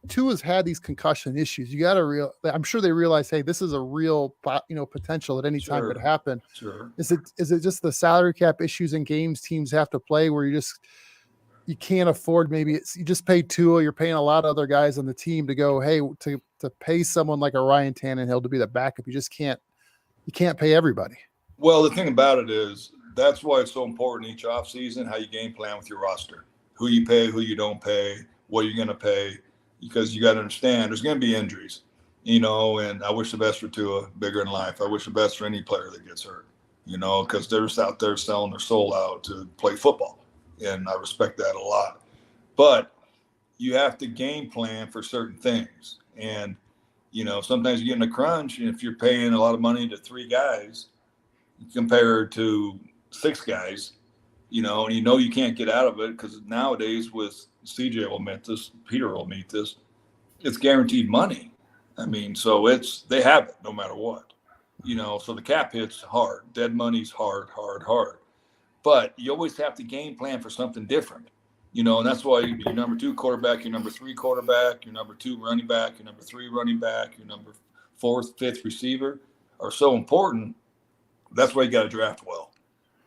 [SPEAKER 1] Tua's had these concussion issues? You got to I'm sure they realize, hey, this is a real potential at any time could happen.
[SPEAKER 4] Sure.
[SPEAKER 1] Is it just the salary cap issues in games teams have to play where you can't afford, maybe you just pay Tua, you're paying a lot of other guys on the team to go, hey, to pay someone like a Ryan Tannehill to be the backup, you can't pay everybody.
[SPEAKER 4] Well, the thing about it is that's why it's so important each offseason how you game plan with your roster, who you pay, who you don't pay, what you're going to pay, because you got to understand there's going to be injuries, and I wish the best for Tua, bigger in life. I wish the best for any player that gets hurt, because they're just out there selling their soul out to play football. And I respect that a lot. But you have to game plan for certain things. And, sometimes you get in a crunch, and if you're paying a lot of money to 3 guys compared to 6 guys, and you can't get out of it, because nowadays with CJ will admit this, Peter will admit this, it's guaranteed money. I mean, so they have it no matter what. So the cap hit's hard. Dead money's hard. But you always have to game plan for something different, and that's why your number 2 quarterback, your number 3 quarterback, your number 2 running back, your number 3 running back, your number 4th, 5th receiver are so important. That's why you got to draft well.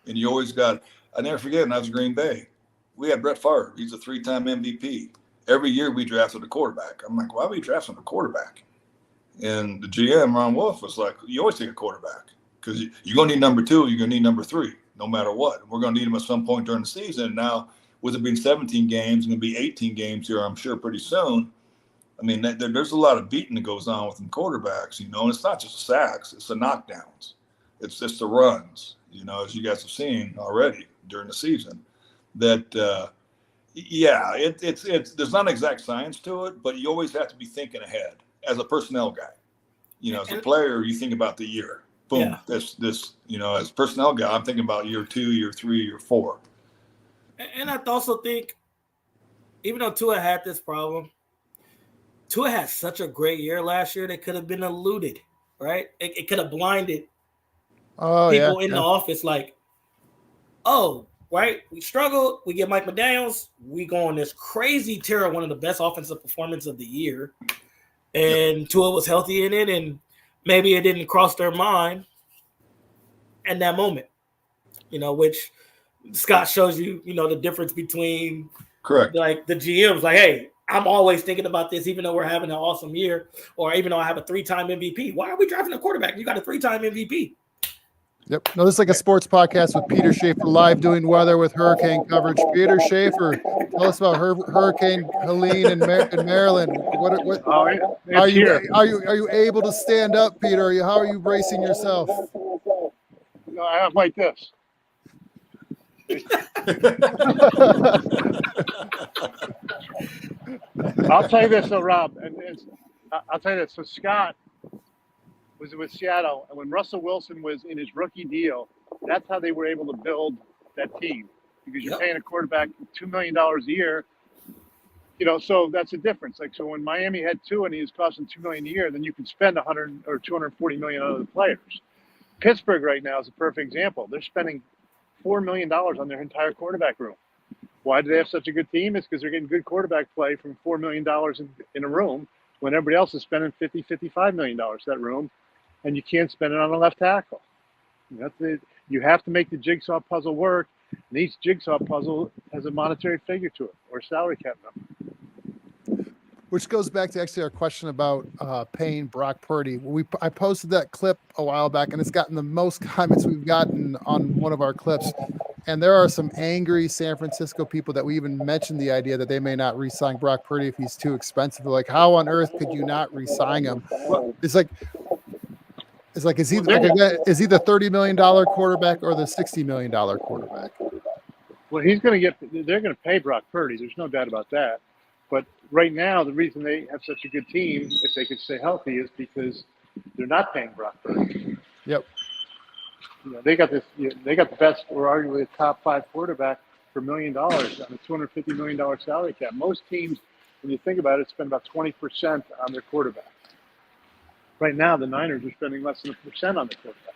[SPEAKER 4] And you always got – I never forget when I was in Green Bay, we had Brett Favre. He's a 3-time MVP. Every year we drafted a quarterback. I'm like, why are we drafting a quarterback? And the GM, Ron Wolf, was like, you always take a quarterback because you're going to need number 2, you're going to need number 3. No matter what, we're going to need them at some point during the season. Now, with it being 17 games, it's going to be 18 games here, I'm sure, pretty soon. I mean, there's a lot of beating that goes on with them quarterbacks, and it's not just the sacks, it's the knockdowns. It's just the runs, as you guys have seen already during the season. That, it's there's not exact science to it, but you always have to be thinking ahead as a personnel guy. As a player, you think about the year. Boom. Yeah. This, as a personnel guy, I'm thinking about year 2, year 3, year 4.
[SPEAKER 2] And I also think, even though Tua had this problem, Tua had such a great year last year that could have been eluded, right? It could have blinded people in the office like, right? We struggled. We get Mike McDaniels. We go on this crazy tear, one of the best offensive performances of the year. And Tua was healthy in it, and maybe it didn't cross their mind in that moment, which Scott shows you, the difference between
[SPEAKER 4] correct,
[SPEAKER 2] like the GM's like, hey, I'm always thinking about this, even though we're having an awesome year, or even though I have a 3-time MVP. Why are we drafting a quarterback? You got a 3-time MVP.
[SPEAKER 1] Yep. No, this is like a sports podcast with Peter Schaefer live doing weather with hurricane coverage. Peter Schaefer, tell us about Hurricane Helene in Maryland. What are you able to stand up, Peter? How are you bracing yourself?
[SPEAKER 6] No, I have like this. I'll tell you this, though, Rob, I'll tell you this. So Scott was with Seattle, and when Russell Wilson was in his rookie deal, that's how they were able to build that team, because you're paying a quarterback $2 million a year. So that's the difference. Like, so when Miami had 2 and he was costing $2 million a year, then you can spend 100 or 240 million on other players. Pittsburgh right now is a perfect example. They're spending $4 million on their entire quarterback room. Why do they have such a good team? It's because they're getting good quarterback play from $4 million in a room, when everybody else is spending $50, $55 million that room, and you can't spend it on a left tackle. You have to make the jigsaw puzzle work, and each jigsaw puzzle has a monetary figure to it, or salary cap number.
[SPEAKER 1] Which goes back to actually our question about paying Brock Purdy. I posted that clip a while back, and it's gotten the most comments we've gotten on one of our clips. And there are some angry San Francisco people that we even mentioned the idea that they may not re-sign Brock Purdy if he's too expensive. They're like, how on earth could you not re-sign him? It's like, is he the $30 million quarterback or the $60 million quarterback?
[SPEAKER 6] Well, they're going to pay Brock Purdy. There's no doubt about that. But right now, the reason they have such a good team, if they could stay healthy, is because they're not paying Brock Purdy.
[SPEAKER 1] Yep.
[SPEAKER 6] They got the best, or arguably the top 5 quarterback for $1 million on a $250 million salary cap. Most teams when you think about it, spend about 20% on their quarterback. Right now, the Niners are spending less than 1% on their quarterback.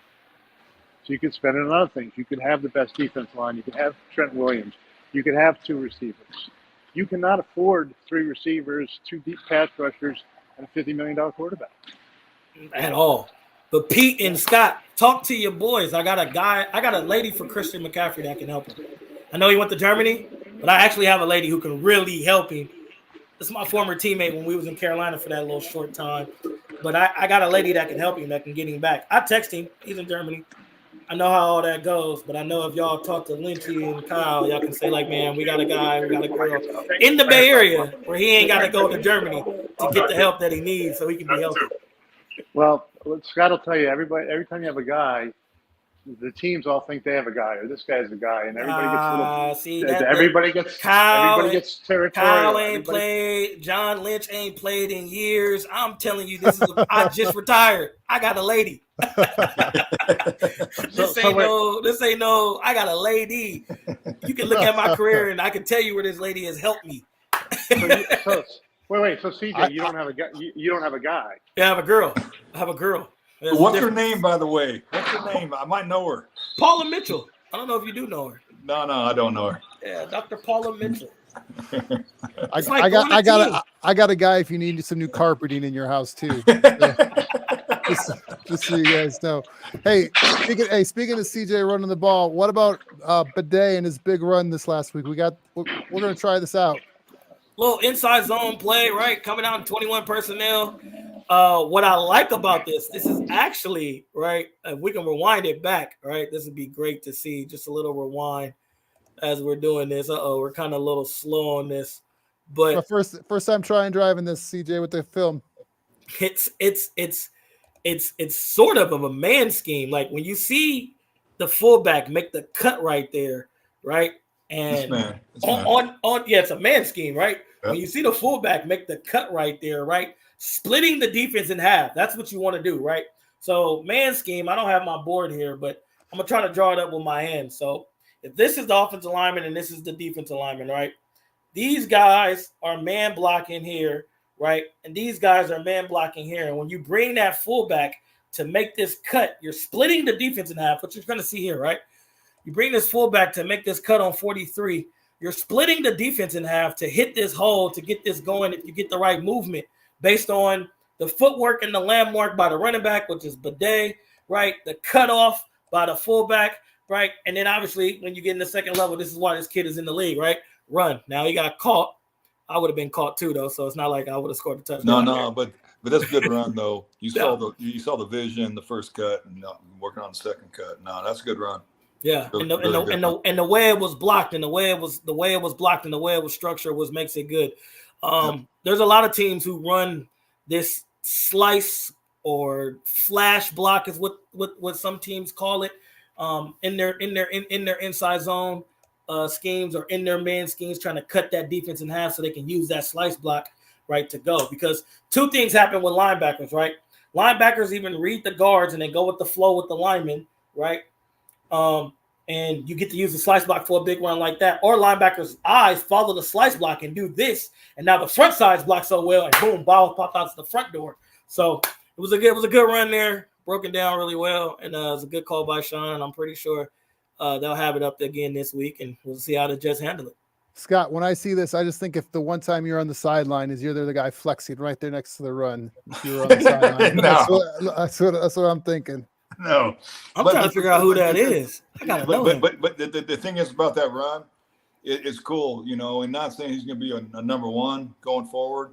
[SPEAKER 6] So you could spend it on other things. You could have the best defense line. You could have Trent Williams. You could have 2 receivers. You cannot afford 3 receivers, 2 deep pass rushers, and a $50 million quarterback.
[SPEAKER 2] At all. But Pete and Scott, talk to your boys. I got a lady for Christian McCaffrey that can help him. I know he went to Germany, but I actually have a lady who can really help him. This is my former teammate when we was in Carolina for that little short time. But I got a lady that can help him, that can get him back. I text him. He's in Germany. I know how all that goes, but I know if y'all talk to Lynchy and Kyle, y'all can say, like, man, we got a guy, we got a girl in the Bay Area where he ain't got to go to Germany to get the help that he needs so he can be healthy.
[SPEAKER 6] Well, Scott will tell you, every time you have a guy, the teams all think they have a guy, or this guy's a guy, and everybody gets territorial.
[SPEAKER 2] Kyle ain't played. John Lynch ain't played in years. I'm telling you, I just retired. I got a lady. This ain't no. I got a lady. You can look at my career, and I can tell you where this lady has helped me.
[SPEAKER 6] Wait. So CJ, you don't have a guy. You don't have a guy.
[SPEAKER 2] Yeah, I have a girl.
[SPEAKER 4] What's her name, by the way? What's her name? I might know her.
[SPEAKER 2] Paula Mitchell. I don't know if you do know her.
[SPEAKER 4] No, I don't know her.
[SPEAKER 2] Yeah, Dr. Paula Mitchell.
[SPEAKER 1] I got a guy if you need some new carpeting in your house too. Just so you guys know. Hey, speaking of CJ running the ball, what about Badie and his big run this last week? We're gonna try this out.
[SPEAKER 2] Little inside zone play, right? Coming out in 21 personnel. What I like about this is actually, right, if we can rewind it back, right, this would be great to see. Just a little rewind as we're doing this. We're kind of a little slow on this. But
[SPEAKER 1] first time trying driving this, CJ, with the film.
[SPEAKER 2] It's sort of a man scheme. Like when you see the fullback make the cut right there, right? And it's a man scheme, right? Yep. When you see the fullback make the cut right there, right? Splitting the defense in half. That's what you want to do, right? So man scheme, I don't have my board here, but I'm going to try to draw it up with my hand. So if this is the offensive lineman and this is the defensive lineman, right? These guys are man blocking here, right? And these guys are man blocking here. And when you bring that fullback to make this cut, you're splitting the defense in half, what you're going to see here, right? You bring this fullback to make this cut on 43. You're splitting the defense in half to hit this hole, to get this going if you get the right movement based on the footwork and the landmark by the running back, which is Badie, right? The cutoff by the fullback, right? And then obviously when you get in the second level, this is why this kid is in the league, right? Run. Now he got caught. I would have been caught too, though, so it's not like I would have scored a touchdown.
[SPEAKER 4] No, but that's a good run, though. You saw the vision, the first cut, and working on the second cut. No, that's a good run.
[SPEAKER 2] Yeah, and the way it was blocked, and the way it was blocked, and the way it was structured makes it good. There's a lot of teams who run this slice or flash block, is what some teams call it, in their inside zone schemes or in their man schemes, trying to cut that defense in half so they can use that slice block, right, to go. Because two things happen with linebackers, right? Linebackers even read the guards and they go with the flow with the linemen, right? And you get to use the slice block for a big run like that. Or linebackers' eyes follow the slice block and do this. And now the front side's blocked so well, and boom, ball popped out to the front door. So it was a good run there, broken down really well. And it was a good call by Sean. I'm pretty sure they'll have it up again this week, and we'll see how the Jets handle it.
[SPEAKER 1] Scott, when I see this, I just think if the one time you're on the sideline is you're the guy flexing right there next to the run. If you're on the sideline. That's what I'm thinking.
[SPEAKER 4] No,
[SPEAKER 2] I'm trying to figure out who that is. I gotta know him.
[SPEAKER 4] But the thing is about that run, it's cool, and not saying he's going to be a number one going forward.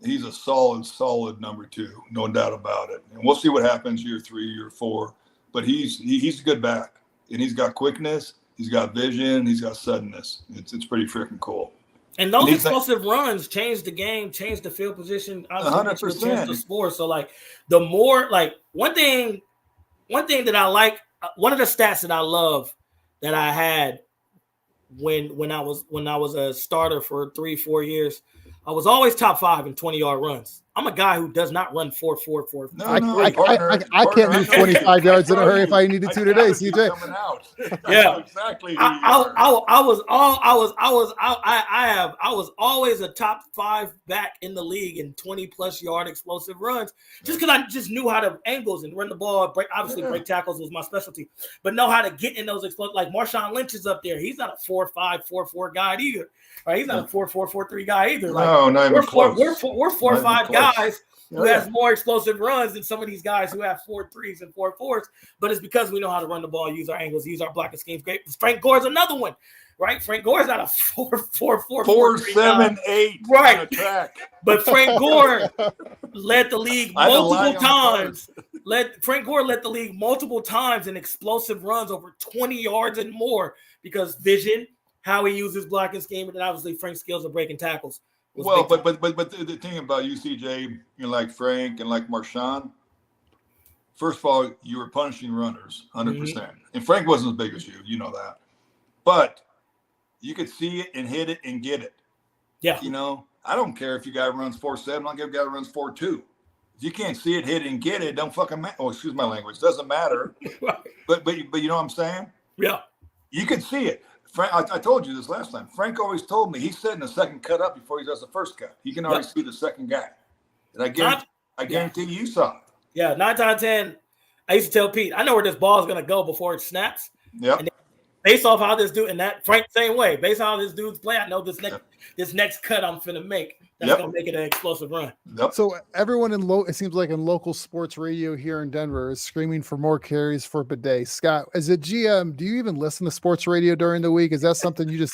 [SPEAKER 4] He's a solid number two, no doubt about it. And we'll see what happens year 3, year 4. But he's a good back, and he's got quickness, he's got vision, he's got suddenness. It's pretty freaking cool.
[SPEAKER 2] And those explosive runs change the game, change the field position,
[SPEAKER 4] 100%.
[SPEAKER 2] Change the score. So the more one thing that I like, one of the stats that I love that I had when I was a starter for 3-4 years, I was always top 5 in 20-yard runs. I'm a guy who does not run 4.44.
[SPEAKER 1] I can't move 25 yards in a hurry if I needed to today, CJ.
[SPEAKER 4] Coming out.
[SPEAKER 2] Yeah,
[SPEAKER 4] exactly.
[SPEAKER 2] I was always a top 5 back in the league in 20+ yard explosive runs, just because I just knew how to angles and run the ball. Break tackles was my specialty, but know how to get in those explosive. Like Marshawn Lynch is up there. He's not a 4.5, 4.4 guy either. Right? He's not a 4.4, 4.3 guy either. Like,
[SPEAKER 4] no, not even close.
[SPEAKER 2] We're 4 or 5 guys who has more explosive runs than some of these guys who have 4.3s and 4.4s. But it's because we know how to run the ball, use our angles, use our blocking schemes. Great. Frank Gore's another one, right? Frank Gore's not a 4.4,
[SPEAKER 4] 4.78,
[SPEAKER 2] right?
[SPEAKER 4] On a track.
[SPEAKER 2] But Frank Gore led the league multiple times. Frank Gore led the league multiple times in explosive runs over 20 yards and more because vision, how he uses blocking scheme, and then obviously Frank's skills of breaking tackles.
[SPEAKER 4] Well, but the thing about you, CJ, like Frank and like Marshawn, first of all, you were punishing runners 100%. And Frank wasn't as big as you, you know that. But you could see it and hit it and get it.
[SPEAKER 2] Yeah.
[SPEAKER 4] I don't care if you guy runs 4.7. I don't care if you guy runs 4.2. If you can't see it, hit it, and get it, don't fucking matter. Oh, excuse my language. Doesn't matter.
[SPEAKER 2] Right.
[SPEAKER 4] But you know what I'm saying?
[SPEAKER 2] Yeah.
[SPEAKER 4] You can see it. Frank, I told you this last time. Frank always told me he's setting the second cut up before he does the first cut. He can already see the second guy. And I guarantee you saw it.
[SPEAKER 2] Yeah, 9 times out of 10, I used to tell Pete, I know where this ball is going to go before it snaps.
[SPEAKER 4] Yep.
[SPEAKER 2] And based off how this dude, and that Frank same way, based on how this dude's play, I know this next cut I'm finna make. That's going to make it an explosive run.
[SPEAKER 4] Yep.
[SPEAKER 1] So everyone it seems like in local sports radio here in Denver is screaming for more carries for Badie. Scott, as a GM, do you even listen to sports radio during the week? Is that something do you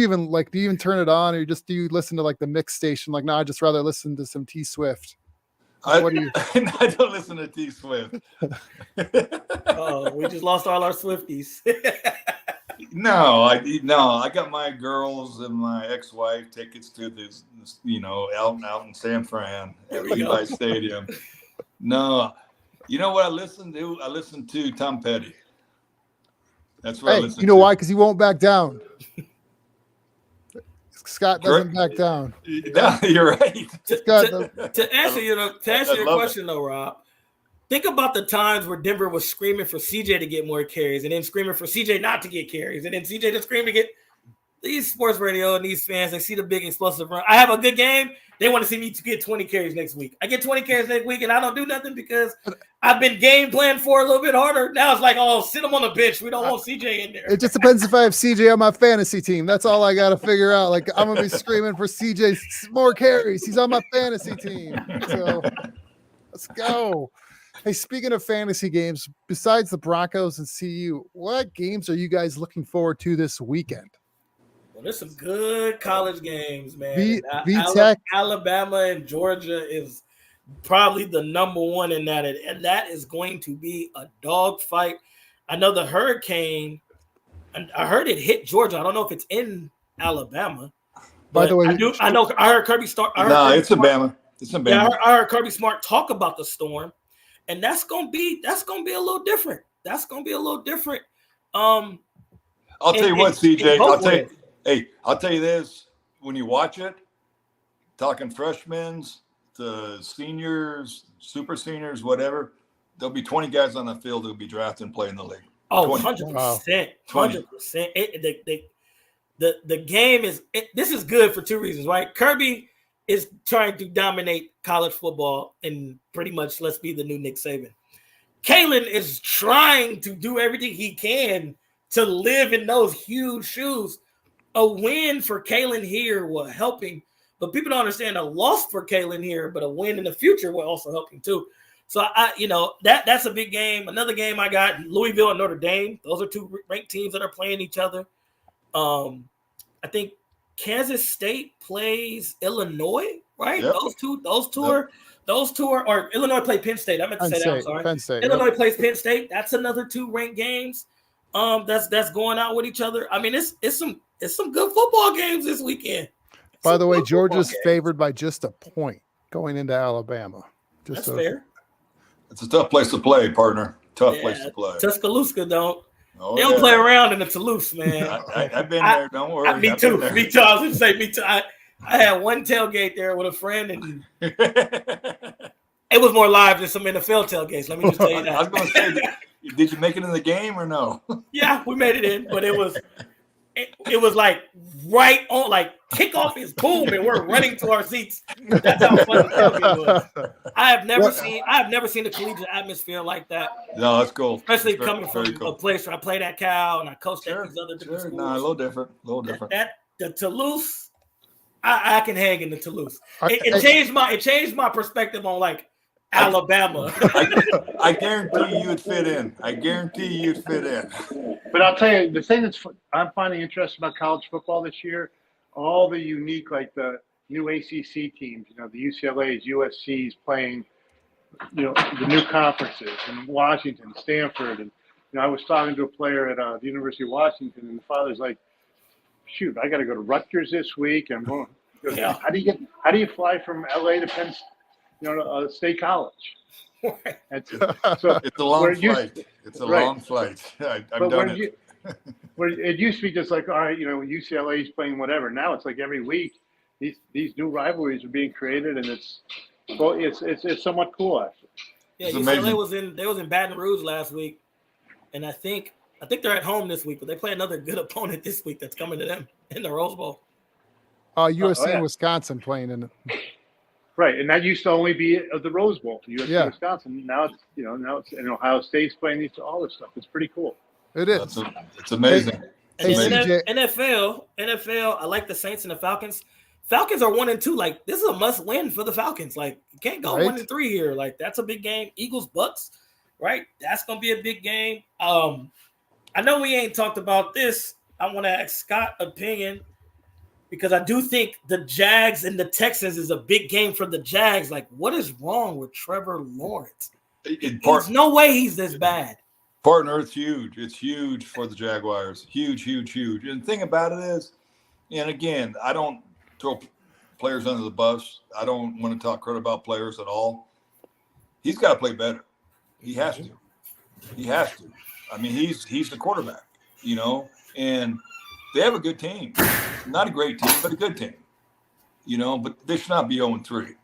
[SPEAKER 1] even turn it on, or do you listen to like the mix station? Like, no, I'd just rather listen to some T Swift.
[SPEAKER 4] I don't listen to T Swift.
[SPEAKER 2] Oh, we just lost all our Swifties.
[SPEAKER 4] No, I got my girls and my ex-wife tickets to this, out in San Fran at Levi Stadium. No, you know what I listen to? I listen to Tom Petty. That's what I listen to.
[SPEAKER 1] You know why? Because he won't back down. Scott doesn't back down.
[SPEAKER 4] No, you're right.
[SPEAKER 2] To answer your question, though, Rob, think about the times where Denver was screaming for CJ to get more carries and then screaming for CJ not to get carries and then CJ to scream to get these sports radio and these fans. They see the big explosive run. I have a good game. They want to see me to get 20 carries next week. I get 20 carries next week and I don't do nothing because I've been game planned for a little bit harder. Now it's like, oh, sit him on the bench. We don't want CJ in there.
[SPEAKER 1] It just depends if I have CJ on my fantasy team. That's all I got to figure out. Like, I'm going to be screaming for CJ more carries. He's on my fantasy team. So let's go. Hey, speaking of fantasy games, besides the Broncos and CU, what games are you guys looking forward to this weekend?
[SPEAKER 2] Well, there's some good college games, man.
[SPEAKER 1] V-Tech.
[SPEAKER 2] Alabama and Georgia is probably the number one in that, and that is going to be a dogfight. I know the hurricane, I heard it hit Georgia. I don't know if it's in Alabama.
[SPEAKER 1] By the way,
[SPEAKER 2] I heard Kirby Smart.
[SPEAKER 4] It's in Bama. It's in Bama.
[SPEAKER 2] Yeah, I heard Kirby Smart talk about the storm, and that's gonna be a little different. I'll
[SPEAKER 4] tell you what, CJ. I'll tell you this. When you watch it, talking freshmen to seniors, super seniors, whatever, there'll be 20 guys on the field who'll be drafted and play in the league.
[SPEAKER 2] Oh, 100%. 100%. The game is – this is good for two reasons, right? Kirby is trying to dominate college football and pretty much let's be the new Nick Saban. Kalen is trying to do everything he can to live in those huge shoes. A win for Kalen here will help him, but people don't understand a loss for Kalen here, but a win in the future will also help him too. So that's a big game. Another game I got Louisville and Notre Dame. Those are two ranked teams that are playing each other. I think Kansas State plays Illinois, right?
[SPEAKER 4] Yep.
[SPEAKER 2] Those two are or Illinois play Penn State. I meant to say that. I'm sorry.
[SPEAKER 1] Penn State,
[SPEAKER 2] Illinois plays Penn State. That's another two ranked games. That's going out with each other. I mean, it's some good football games this weekend.
[SPEAKER 1] By the way, Georgia's favored by just a point going into Alabama.
[SPEAKER 2] That's fair.
[SPEAKER 4] It's a tough place to play, partner. Tough place to play.
[SPEAKER 2] Tuscaloosa don't. They don't play around in the Toulouse, man.
[SPEAKER 4] I've been there. Don't worry.
[SPEAKER 2] Me too. I was going to say me too. I had one tailgate there with a friend, and it was more live than some NFL tailgates. Let me just tell you that.
[SPEAKER 4] I was going to say, did you make it in the game or no?
[SPEAKER 2] Yeah, we made it in, but it was like right on, like kickoff is boom, and we're running to our seats. That's how fun the tailgate was. I have never seen a collegiate atmosphere like that.
[SPEAKER 4] No, that's cool.
[SPEAKER 2] Especially coming from a place where I played at Cal and I coached at these other different schools.
[SPEAKER 4] No, a little different.
[SPEAKER 2] The Toulouse, I can hang in the Toulouse. It changed my perspective on like Alabama.
[SPEAKER 4] I guarantee you would fit in.
[SPEAKER 6] But I'll tell you, the thing I'm finding interesting about college football this year, all the unique, like the new ACC teams, the UCLA's, USC's playing, the new conferences, and Washington, Stanford, and I was talking to a player at the University of Washington, and the father's like, "Shoot, I got to go to Rutgers this week." I'm going,
[SPEAKER 2] Yeah.
[SPEAKER 6] How do you fly from LA to Penn, State College?
[SPEAKER 4] So it's a long flight. Long flight. I've done it.
[SPEAKER 6] Where it used to be just like, all right, UCLA's playing whatever. Now it's like every week these new rivalries are being created, and it's somewhat cool actually.
[SPEAKER 2] Yeah, UCLA was in Baton Rouge last week, and I think they're at home this week, but they play another good opponent this week that's coming to them in the Rose Bowl.
[SPEAKER 1] USC and Wisconsin playing in it.
[SPEAKER 6] Right, and that used to only be the Rose Bowl, USC, Wisconsin. Now it's and Ohio State's playing all this stuff. It's pretty cool.
[SPEAKER 1] It is.
[SPEAKER 4] It's amazing.
[SPEAKER 2] NFL. I like the Saints and the Falcons. Falcons are 1-2. Like, this is a must-win for the Falcons. Like, you can't go 1-3 here. Like, that's a big game. Eagles, Bucks, right? That's gonna be a big game. I know we ain't talked about this. I want to ask Scott opinion, because I do think the Jags and the Texans is a big game for the Jags. Like, what is wrong with Trevor Lawrence? There's no way he's this bad.
[SPEAKER 4] Partner, it's huge. It's huge for the Jaguars. Huge. And the thing about it is, and again, I don't throw players under the bus. I don't want to talk crap about players at all. He's got to play better. He has to. I mean, he's the quarterback, and they have a good team. Not a great team, but a good team. But they should not be 0-3.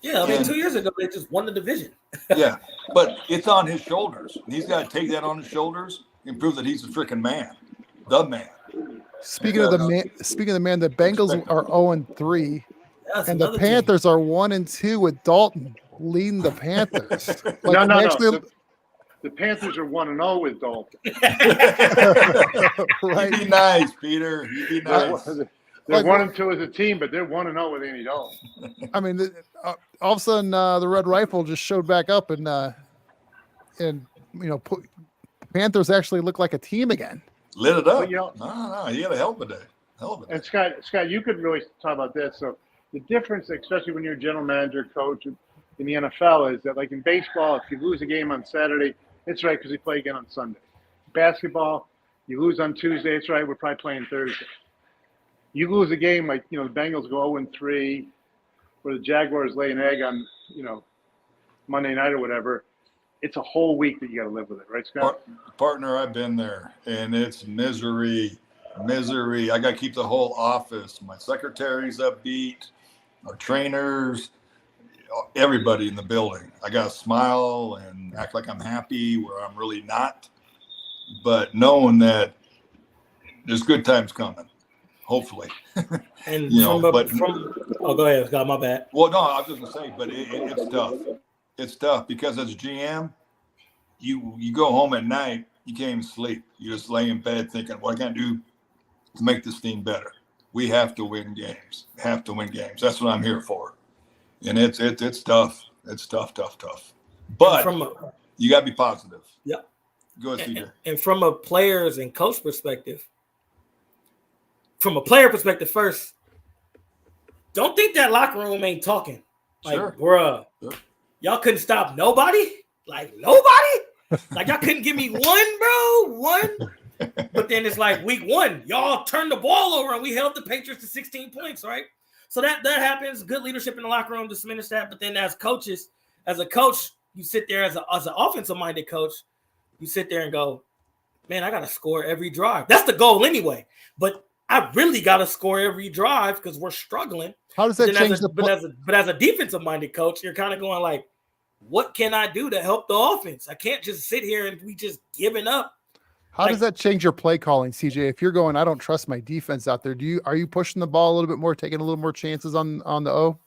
[SPEAKER 2] Yeah, I mean, 2 years ago, they just won the division.
[SPEAKER 4] Yeah, but it's on his shoulders. He's got to take that on his shoulders and prove that he's a freaking man. The man.
[SPEAKER 1] Speaking of the man, the Bengals are 0-3, and the Panthers are 1-2 with Dalton leading the Panthers.
[SPEAKER 6] No. The Panthers are 1-0 with Dalton.
[SPEAKER 1] Right.
[SPEAKER 4] You'd be nice, Peter. You'd be nice.
[SPEAKER 6] They're 1-2 as a team, but they're 1-0 with Andy Dalton.
[SPEAKER 1] I mean, all of a sudden, the Red Rifle just showed back up, and Panthers actually look like a team again.
[SPEAKER 4] Lit it up. No, he had a hell of a day.
[SPEAKER 6] And Scott, you could really talk about this. So the difference, especially when you're a general manager, coach in the NFL, is that like in baseball, if you lose a game on Saturday, it's right because we play again on Sunday. Basketball, you lose on Tuesday, it's right, we're probably playing Thursday. You lose a game like, the Bengals go 0-3, or the Jaguars lay an egg on, Monday night or whatever. It's a whole week that you got to live with it, right, Scott?
[SPEAKER 4] Partner, I've been there, and it's misery. I got to keep the whole office. My secretary's upbeat, our trainers, everybody in the building. I got to smile and act like I'm happy where I'm really not, but knowing that there's good times coming, hopefully.
[SPEAKER 2] And go ahead, Scott, my bad.
[SPEAKER 4] Well, no, I was just gonna say, but it's tough. It's tough because as a GM, you go home at night, you can't even sleep. You just lay in bed thinking, what can I do to make this team better? We have to win games. That's what I'm here for. And it's tough. It's tough. But you got to be positive.
[SPEAKER 2] Yeah.
[SPEAKER 4] Go ahead, CJ.
[SPEAKER 2] And from a players and coach perspective, from a player perspective first, don't think that locker room ain't talking. Like,
[SPEAKER 4] sure.
[SPEAKER 2] Bruh, sure. Y'all couldn't stop nobody? Like, nobody? Like, y'all couldn't give me one. But then it's like week 1, y'all turned the ball over and we held the Patriots to 16 points, right? So that happens. Good leadership in the locker room to diminish that. But then as a coach, you sit there as an offensive-minded coach, you sit there and go, man, I got to score every drive. That's the goal anyway. But I really got to score every drive because we're struggling.
[SPEAKER 1] How does that change
[SPEAKER 2] But as a defensive-minded coach, you're kind of going like, what can I do to help the offense? I can't just sit here and we just giving up.
[SPEAKER 1] How does that change your play calling, CJ? If you're going, I don't trust my defense out there. Are you pushing the ball a little bit more, taking a little more chances on the O?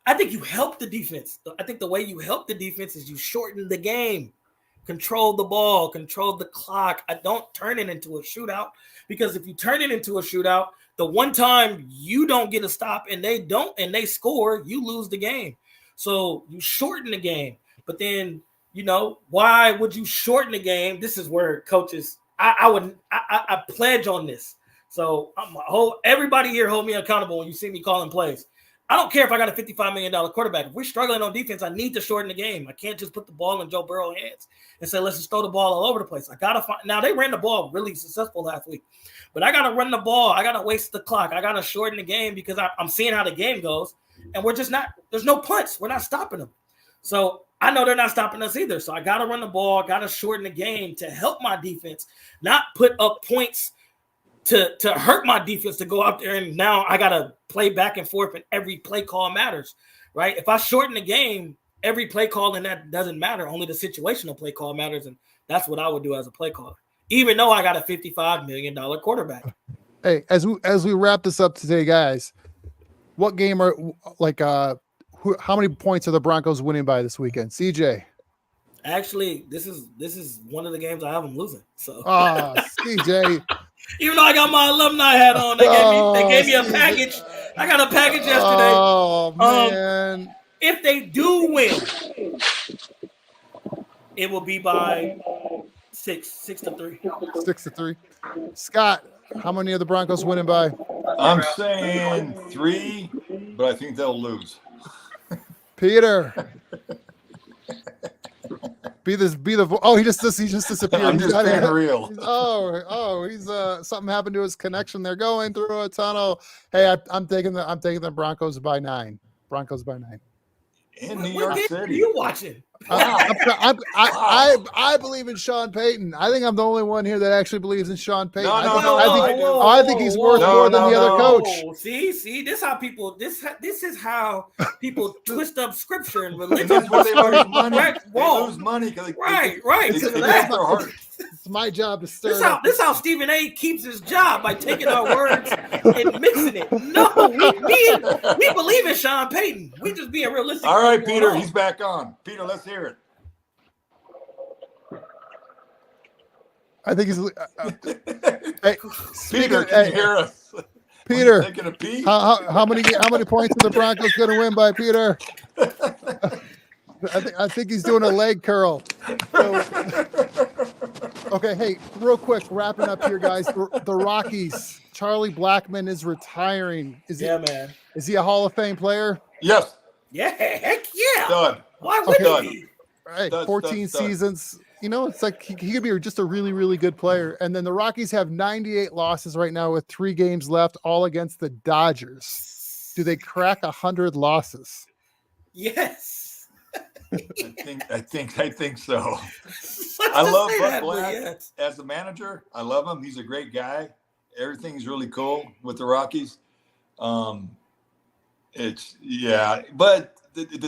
[SPEAKER 2] I think you help the defense. I think the way you help the defense is you shorten the game, control the ball, control the clock. I don't turn it into a shootout, because if you turn it into a shootout, the one time you don't get a stop and they score, you lose the game. So you shorten the game. But then, why would you shorten the game? This is where coaches, I pledge on this. So everybody here hold me accountable when you see me calling plays. I don't care if I got a $55 million quarterback. If we're struggling on defense, I need to shorten the game. I can't just put the ball in Joe Burrow's hands and say, let's just throw the ball all over the place. I got to find. Now, they ran the ball really successful last week, but I got to run the ball. I got to waste the clock. I got to shorten the game because I'm seeing how the game goes, and we're just not – there's no punts. We're not stopping them. So I know they're not stopping us either. So I got to run the ball. I got to shorten the game to help my defense, not put up points to hurt my defense, to go out there and now I got to play back and forth and every play call matters, right? If I shorten the game, every play call in that doesn't matter. Only the situational play call matters, and that's what I would do as a play caller, even though I got a $55 million quarterback.
[SPEAKER 1] Hey, as we wrap this up today, guys, what game are how many points are the Broncos winning by this weekend? CJ.
[SPEAKER 2] Actually, this is one of the games I have them losing. So,
[SPEAKER 1] CJ.
[SPEAKER 2] Even though I got my alumni hat on, they gave me a package. I got a package yesterday.
[SPEAKER 1] Oh man!
[SPEAKER 2] If they do win, it will be by 6-3.
[SPEAKER 1] 6-3. Scott, how many are the Broncos winning by?
[SPEAKER 4] I'm saying 3, but I think they'll lose.
[SPEAKER 1] Peter. He just disappeared.
[SPEAKER 4] I'm just being real.
[SPEAKER 1] He's something happened to his connection. They're going through a tunnel. Hey, I'm taking the Broncos by 9. Broncos by 9.
[SPEAKER 4] In New York City.
[SPEAKER 2] What are you watching?
[SPEAKER 1] I believe in Sean Payton. I think I'm the only one here that actually believes in Sean Payton. I think he's worth more than the other coach.
[SPEAKER 2] See, this is how people twist up scripture and religion.
[SPEAKER 4] That's why they lose money. They lose money because
[SPEAKER 1] It's my job to stir.
[SPEAKER 2] This how Stephen A. keeps his job, by taking our words and mixing it. No, we believe in Sean Payton. We just being realistic.
[SPEAKER 4] All right, Peter, he's back on. Peter, let's hear it.
[SPEAKER 1] I think he's. Hey,
[SPEAKER 4] Peter, can you hear us?
[SPEAKER 1] Peter,
[SPEAKER 4] taking a pee?
[SPEAKER 1] How many points are the Broncos going to win by, Peter? I think he's doing a leg curl. Okay, hey, real quick, wrapping up here, guys. The Rockies. Charlie Blackmon is retiring. Is he a Hall of Fame player?
[SPEAKER 4] Yes.
[SPEAKER 2] Yeah, heck yeah.
[SPEAKER 4] Done.
[SPEAKER 2] Why wouldn't he?
[SPEAKER 1] Right, 14 seasons. It's like he could be just a really, really good player. And then the Rockies have 98 losses right now with 3 games left, all against the Dodgers. Do they crack 100 losses?
[SPEAKER 2] Yes.
[SPEAKER 4] I think so. I love Bud Black as a manager. I love him. He's a great guy. Everything's really cool with the Rockies. But the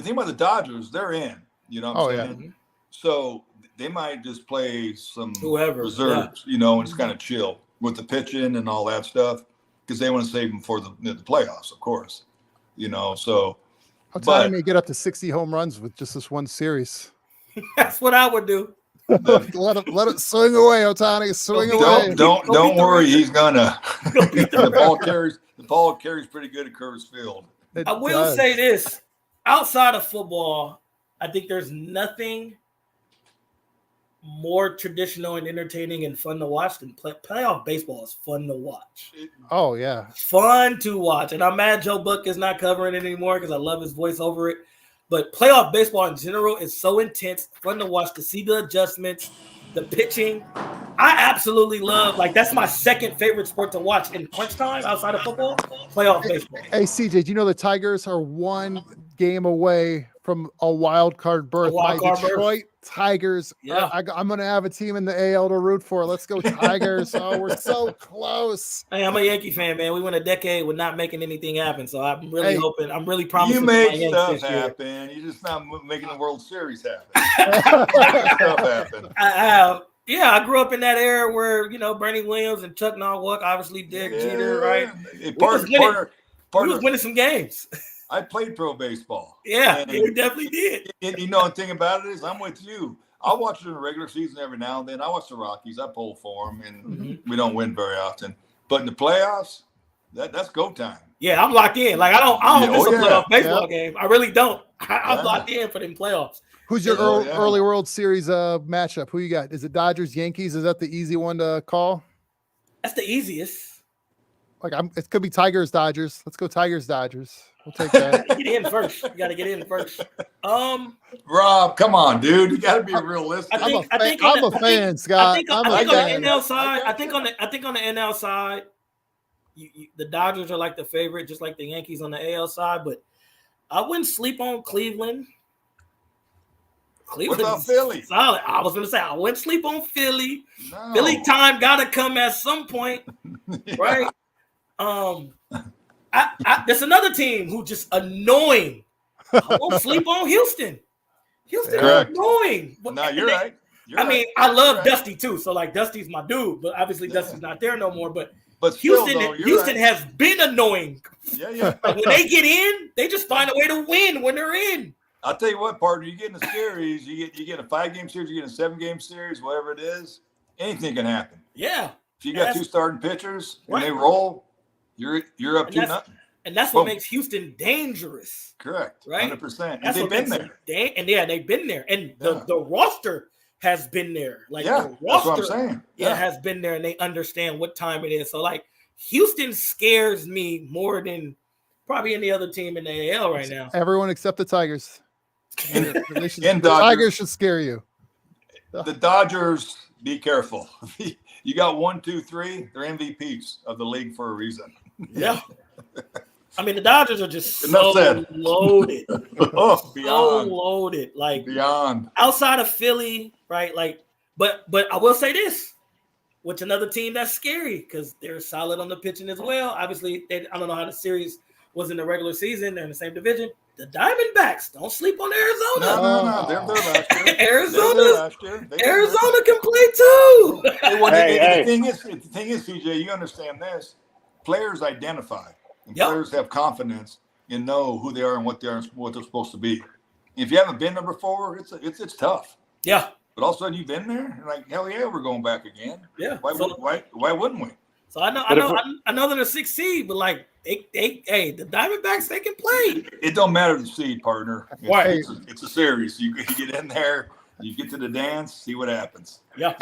[SPEAKER 4] thing about the Dodgers, they're in. You know what I'm saying? Yeah. So they might just play some reserves, and it's kind of chill with the pitching and all that stuff, because they want to save them for the playoffs, of course. So.
[SPEAKER 1] Ohtani may get up to 60 home runs with just this one series.
[SPEAKER 2] That's what I would do.
[SPEAKER 1] let it swing away, Ohtani. Swing away.
[SPEAKER 4] Don't worry, he's gonna. The ball carries pretty good at Curtis Field.
[SPEAKER 2] I will say this: outside of football, I think there's nothing more traditional and entertaining and fun to watch than playoff baseball. Is fun to watch.
[SPEAKER 1] Oh yeah,
[SPEAKER 2] fun to watch. And I'm mad Joe Buck is not covering it anymore because I love his voice over it. But playoff baseball in general is so intense, fun to watch, to see the adjustments, the pitching. I absolutely love, that's my second favorite sport to watch in crunch time outside of football, playoff baseball.
[SPEAKER 1] Hey, CJ, do you know the Tigers are 1 game away from a wild card berth. My Detroit Tigers.
[SPEAKER 2] Yeah.
[SPEAKER 1] I'm going to have a team in the AL to root for. Let's go Tigers. Oh, we're so close.
[SPEAKER 2] Hey, I'm a Yankee fan, man. We went a decade with not making anything happen. So I'm really hoping. I'm really promising.
[SPEAKER 4] You make stuff happen. You're just not making the World Series happen. Stuff happen.
[SPEAKER 2] I grew up in that era where, Bernie Williams and Chuck Norwalk, obviously Derek Jeter, right? We was winning some games.
[SPEAKER 4] I played pro baseball.
[SPEAKER 2] Yeah, you definitely did.
[SPEAKER 4] The thing about it is I'm with you. I'll watch it in the regular season every now and then. I watch the Rockies. I pull for them, and we don't win very often. But in the playoffs, that's go time.
[SPEAKER 2] Yeah, I'm locked in. Like I don't miss a playoff baseball game. I really don't. I'm locked in for them playoffs.
[SPEAKER 1] Who's your early World Series matchup? Who you got? Is it Dodgers, Yankees? Is that the easy one to call?
[SPEAKER 2] That's the easiest.
[SPEAKER 1] It could be Tigers, Dodgers. Let's go Tigers, Dodgers. We'll take that.
[SPEAKER 2] Get in first. You got to get in first.
[SPEAKER 4] Rob, come on, dude. You got to be realistic.
[SPEAKER 1] I'm a fan, Scott.
[SPEAKER 2] I think on the NL side, I think on the NL side, the Dodgers are like the favorite, just like the Yankees on the AL side. But I wouldn't sleep on Cleveland.
[SPEAKER 4] What about Philly?
[SPEAKER 2] Solid. I was going to say I wouldn't sleep on Philly.
[SPEAKER 4] No.
[SPEAKER 2] Philly time got to come at some point, right? There's another team who just annoying. I won't sleep on Houston. Houston is annoying.
[SPEAKER 4] No, you're right.
[SPEAKER 2] I love Dusty too. So Dusty's my dude, but obviously Dusty's not there no more. But Houston has been annoying.
[SPEAKER 4] Yeah.
[SPEAKER 2] When they get in, they just find a way to win when they're in.
[SPEAKER 4] I'll tell you what, partner. You get in a series, you get a 5-game series, you get a 7-game series, whatever it is. Anything can happen.
[SPEAKER 2] Yeah.
[SPEAKER 4] If you got 2 starting pitchers and they roll, you're up 2-0.
[SPEAKER 2] And that's what makes Houston dangerous.
[SPEAKER 4] Correct.
[SPEAKER 2] Right?
[SPEAKER 4] 100%. And they've been there.
[SPEAKER 2] They've been there. And the roster has been there.
[SPEAKER 4] The roster, that's what I'm saying.
[SPEAKER 2] Has been there, and they understand what time it is. So, Houston scares me more than probably any other team in the AL right now.
[SPEAKER 1] Everyone except the Tigers.
[SPEAKER 4] The
[SPEAKER 1] Tigers should scare you.
[SPEAKER 4] The Dodgers, be careful. You got 1, 2, 3. They're MVPs of the league for a reason.
[SPEAKER 2] Yeah. The Dodgers are just so loaded. So loaded.
[SPEAKER 4] Beyond.
[SPEAKER 2] Outside of Philly, right? But I will say this, which another team that's scary because they're solid on the pitching as well. Obviously, I don't know how the series was in the regular season. They're in the same division. The Diamondbacks, don't sleep on Arizona.
[SPEAKER 4] No, they're last year.
[SPEAKER 2] Arizona can play too.
[SPEAKER 4] The thing is, CJ, you understand this. Players identify, and players have confidence and know who they are and what they're supposed to be. If you haven't been there before, it's tough.
[SPEAKER 2] Yeah.
[SPEAKER 4] But all of a sudden you've been there, and hell yeah, we're going back again.
[SPEAKER 2] Yeah.
[SPEAKER 4] Why wouldn't we?
[SPEAKER 2] So I know they're the 6th seed, but the Diamondbacks, they can play.
[SPEAKER 4] It don't matter the seed, partner. It's a series. You get in there, you get to the dance, see what happens.
[SPEAKER 2] Yeah.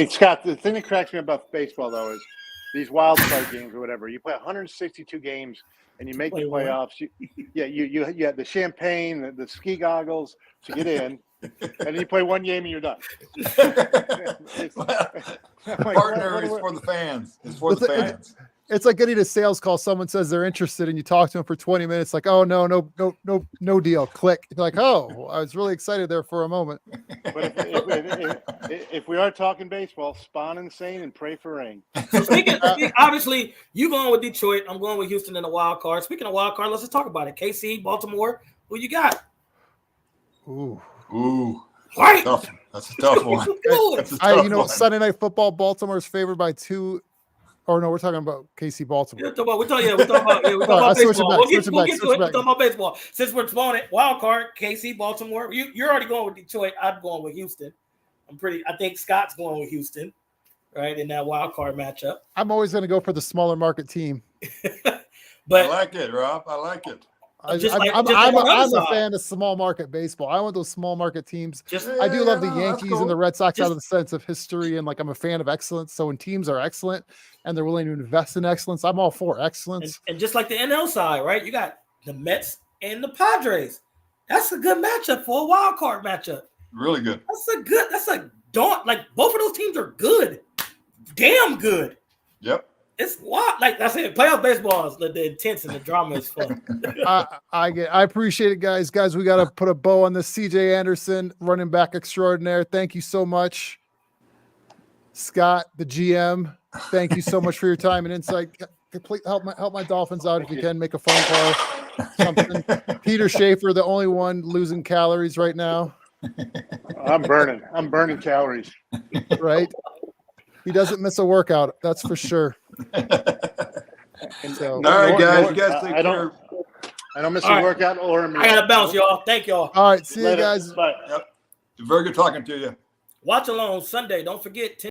[SPEAKER 6] Scott, the thing that cracks me about baseball though is these wild card games or whatever. You play 162 games and you make the playoffs. You have the champagne, the ski goggles to get in, and then you play one game and you're done.
[SPEAKER 4] Partner is for the fans. It's for the fans.
[SPEAKER 1] It's like getting a sales call. Someone says they're interested, and you talk to them for 20 minutes. Like, oh no deal. Click. You're like, oh, I was really excited there for a moment.
[SPEAKER 6] But if we are talking baseball, spawn insane and pray for rain.
[SPEAKER 2] So obviously, you going with Detroit. I'm going with Houston in the wild card. Speaking of wild card, let's just talk about it. KC, Baltimore. Who you got?
[SPEAKER 1] Ooh.
[SPEAKER 2] Right.
[SPEAKER 4] That's a tough one.
[SPEAKER 1] Sunday Night Football. Baltimore's favored by 2. Or no, we're talking about KC Baltimore.
[SPEAKER 2] We're talking about baseball. We'll get to it. We're talking about baseball. Since we're throwing it, wild card, KC, Baltimore. You're already going with Detroit. I'm going with Houston. I think Scott's going with Houston, right, in that wild card matchup.
[SPEAKER 1] I'm always going to go for the smaller market team.
[SPEAKER 2] But
[SPEAKER 4] I like it, Rob. I like it.
[SPEAKER 1] I'm a fan of small market baseball. I want those small market teams. I do love the Yankees and the Red Sox out of the sense of history, and I'm a fan of excellence. So when teams are excellent and they're willing to invest in excellence, I'm all for excellence.
[SPEAKER 2] And just like the NL side, right? You got the Mets and the Padres. That's a good matchup for a wild card matchup.
[SPEAKER 4] Really good.
[SPEAKER 2] Both of those teams are good. Damn good.
[SPEAKER 4] Yep.
[SPEAKER 2] It's what, like I said, playoff baseball is the intense and the drama is fun.
[SPEAKER 1] I appreciate it, guys. Guys, we got to put a bow on this. CJ Anderson, running back extraordinaire. Thank you so much. Scott, the GM, thank you so much for your time and insight. Help my Dolphins out if you can. Make a phone call. Something. Peter Schaefer, the only one losing calories right now.
[SPEAKER 6] I'm burning calories.
[SPEAKER 1] Right. He doesn't miss a workout. That's for sure. So,
[SPEAKER 4] all right, guys. You guys take care.
[SPEAKER 6] I don't miss a workout or a meal.
[SPEAKER 2] I got to bounce, y'all. Thank y'all.
[SPEAKER 1] all right. See
[SPEAKER 6] Later.
[SPEAKER 1] you guys.
[SPEAKER 6] Bye.
[SPEAKER 4] Yep. Very good talking to you.
[SPEAKER 2] Watch along Sunday. Don't forget.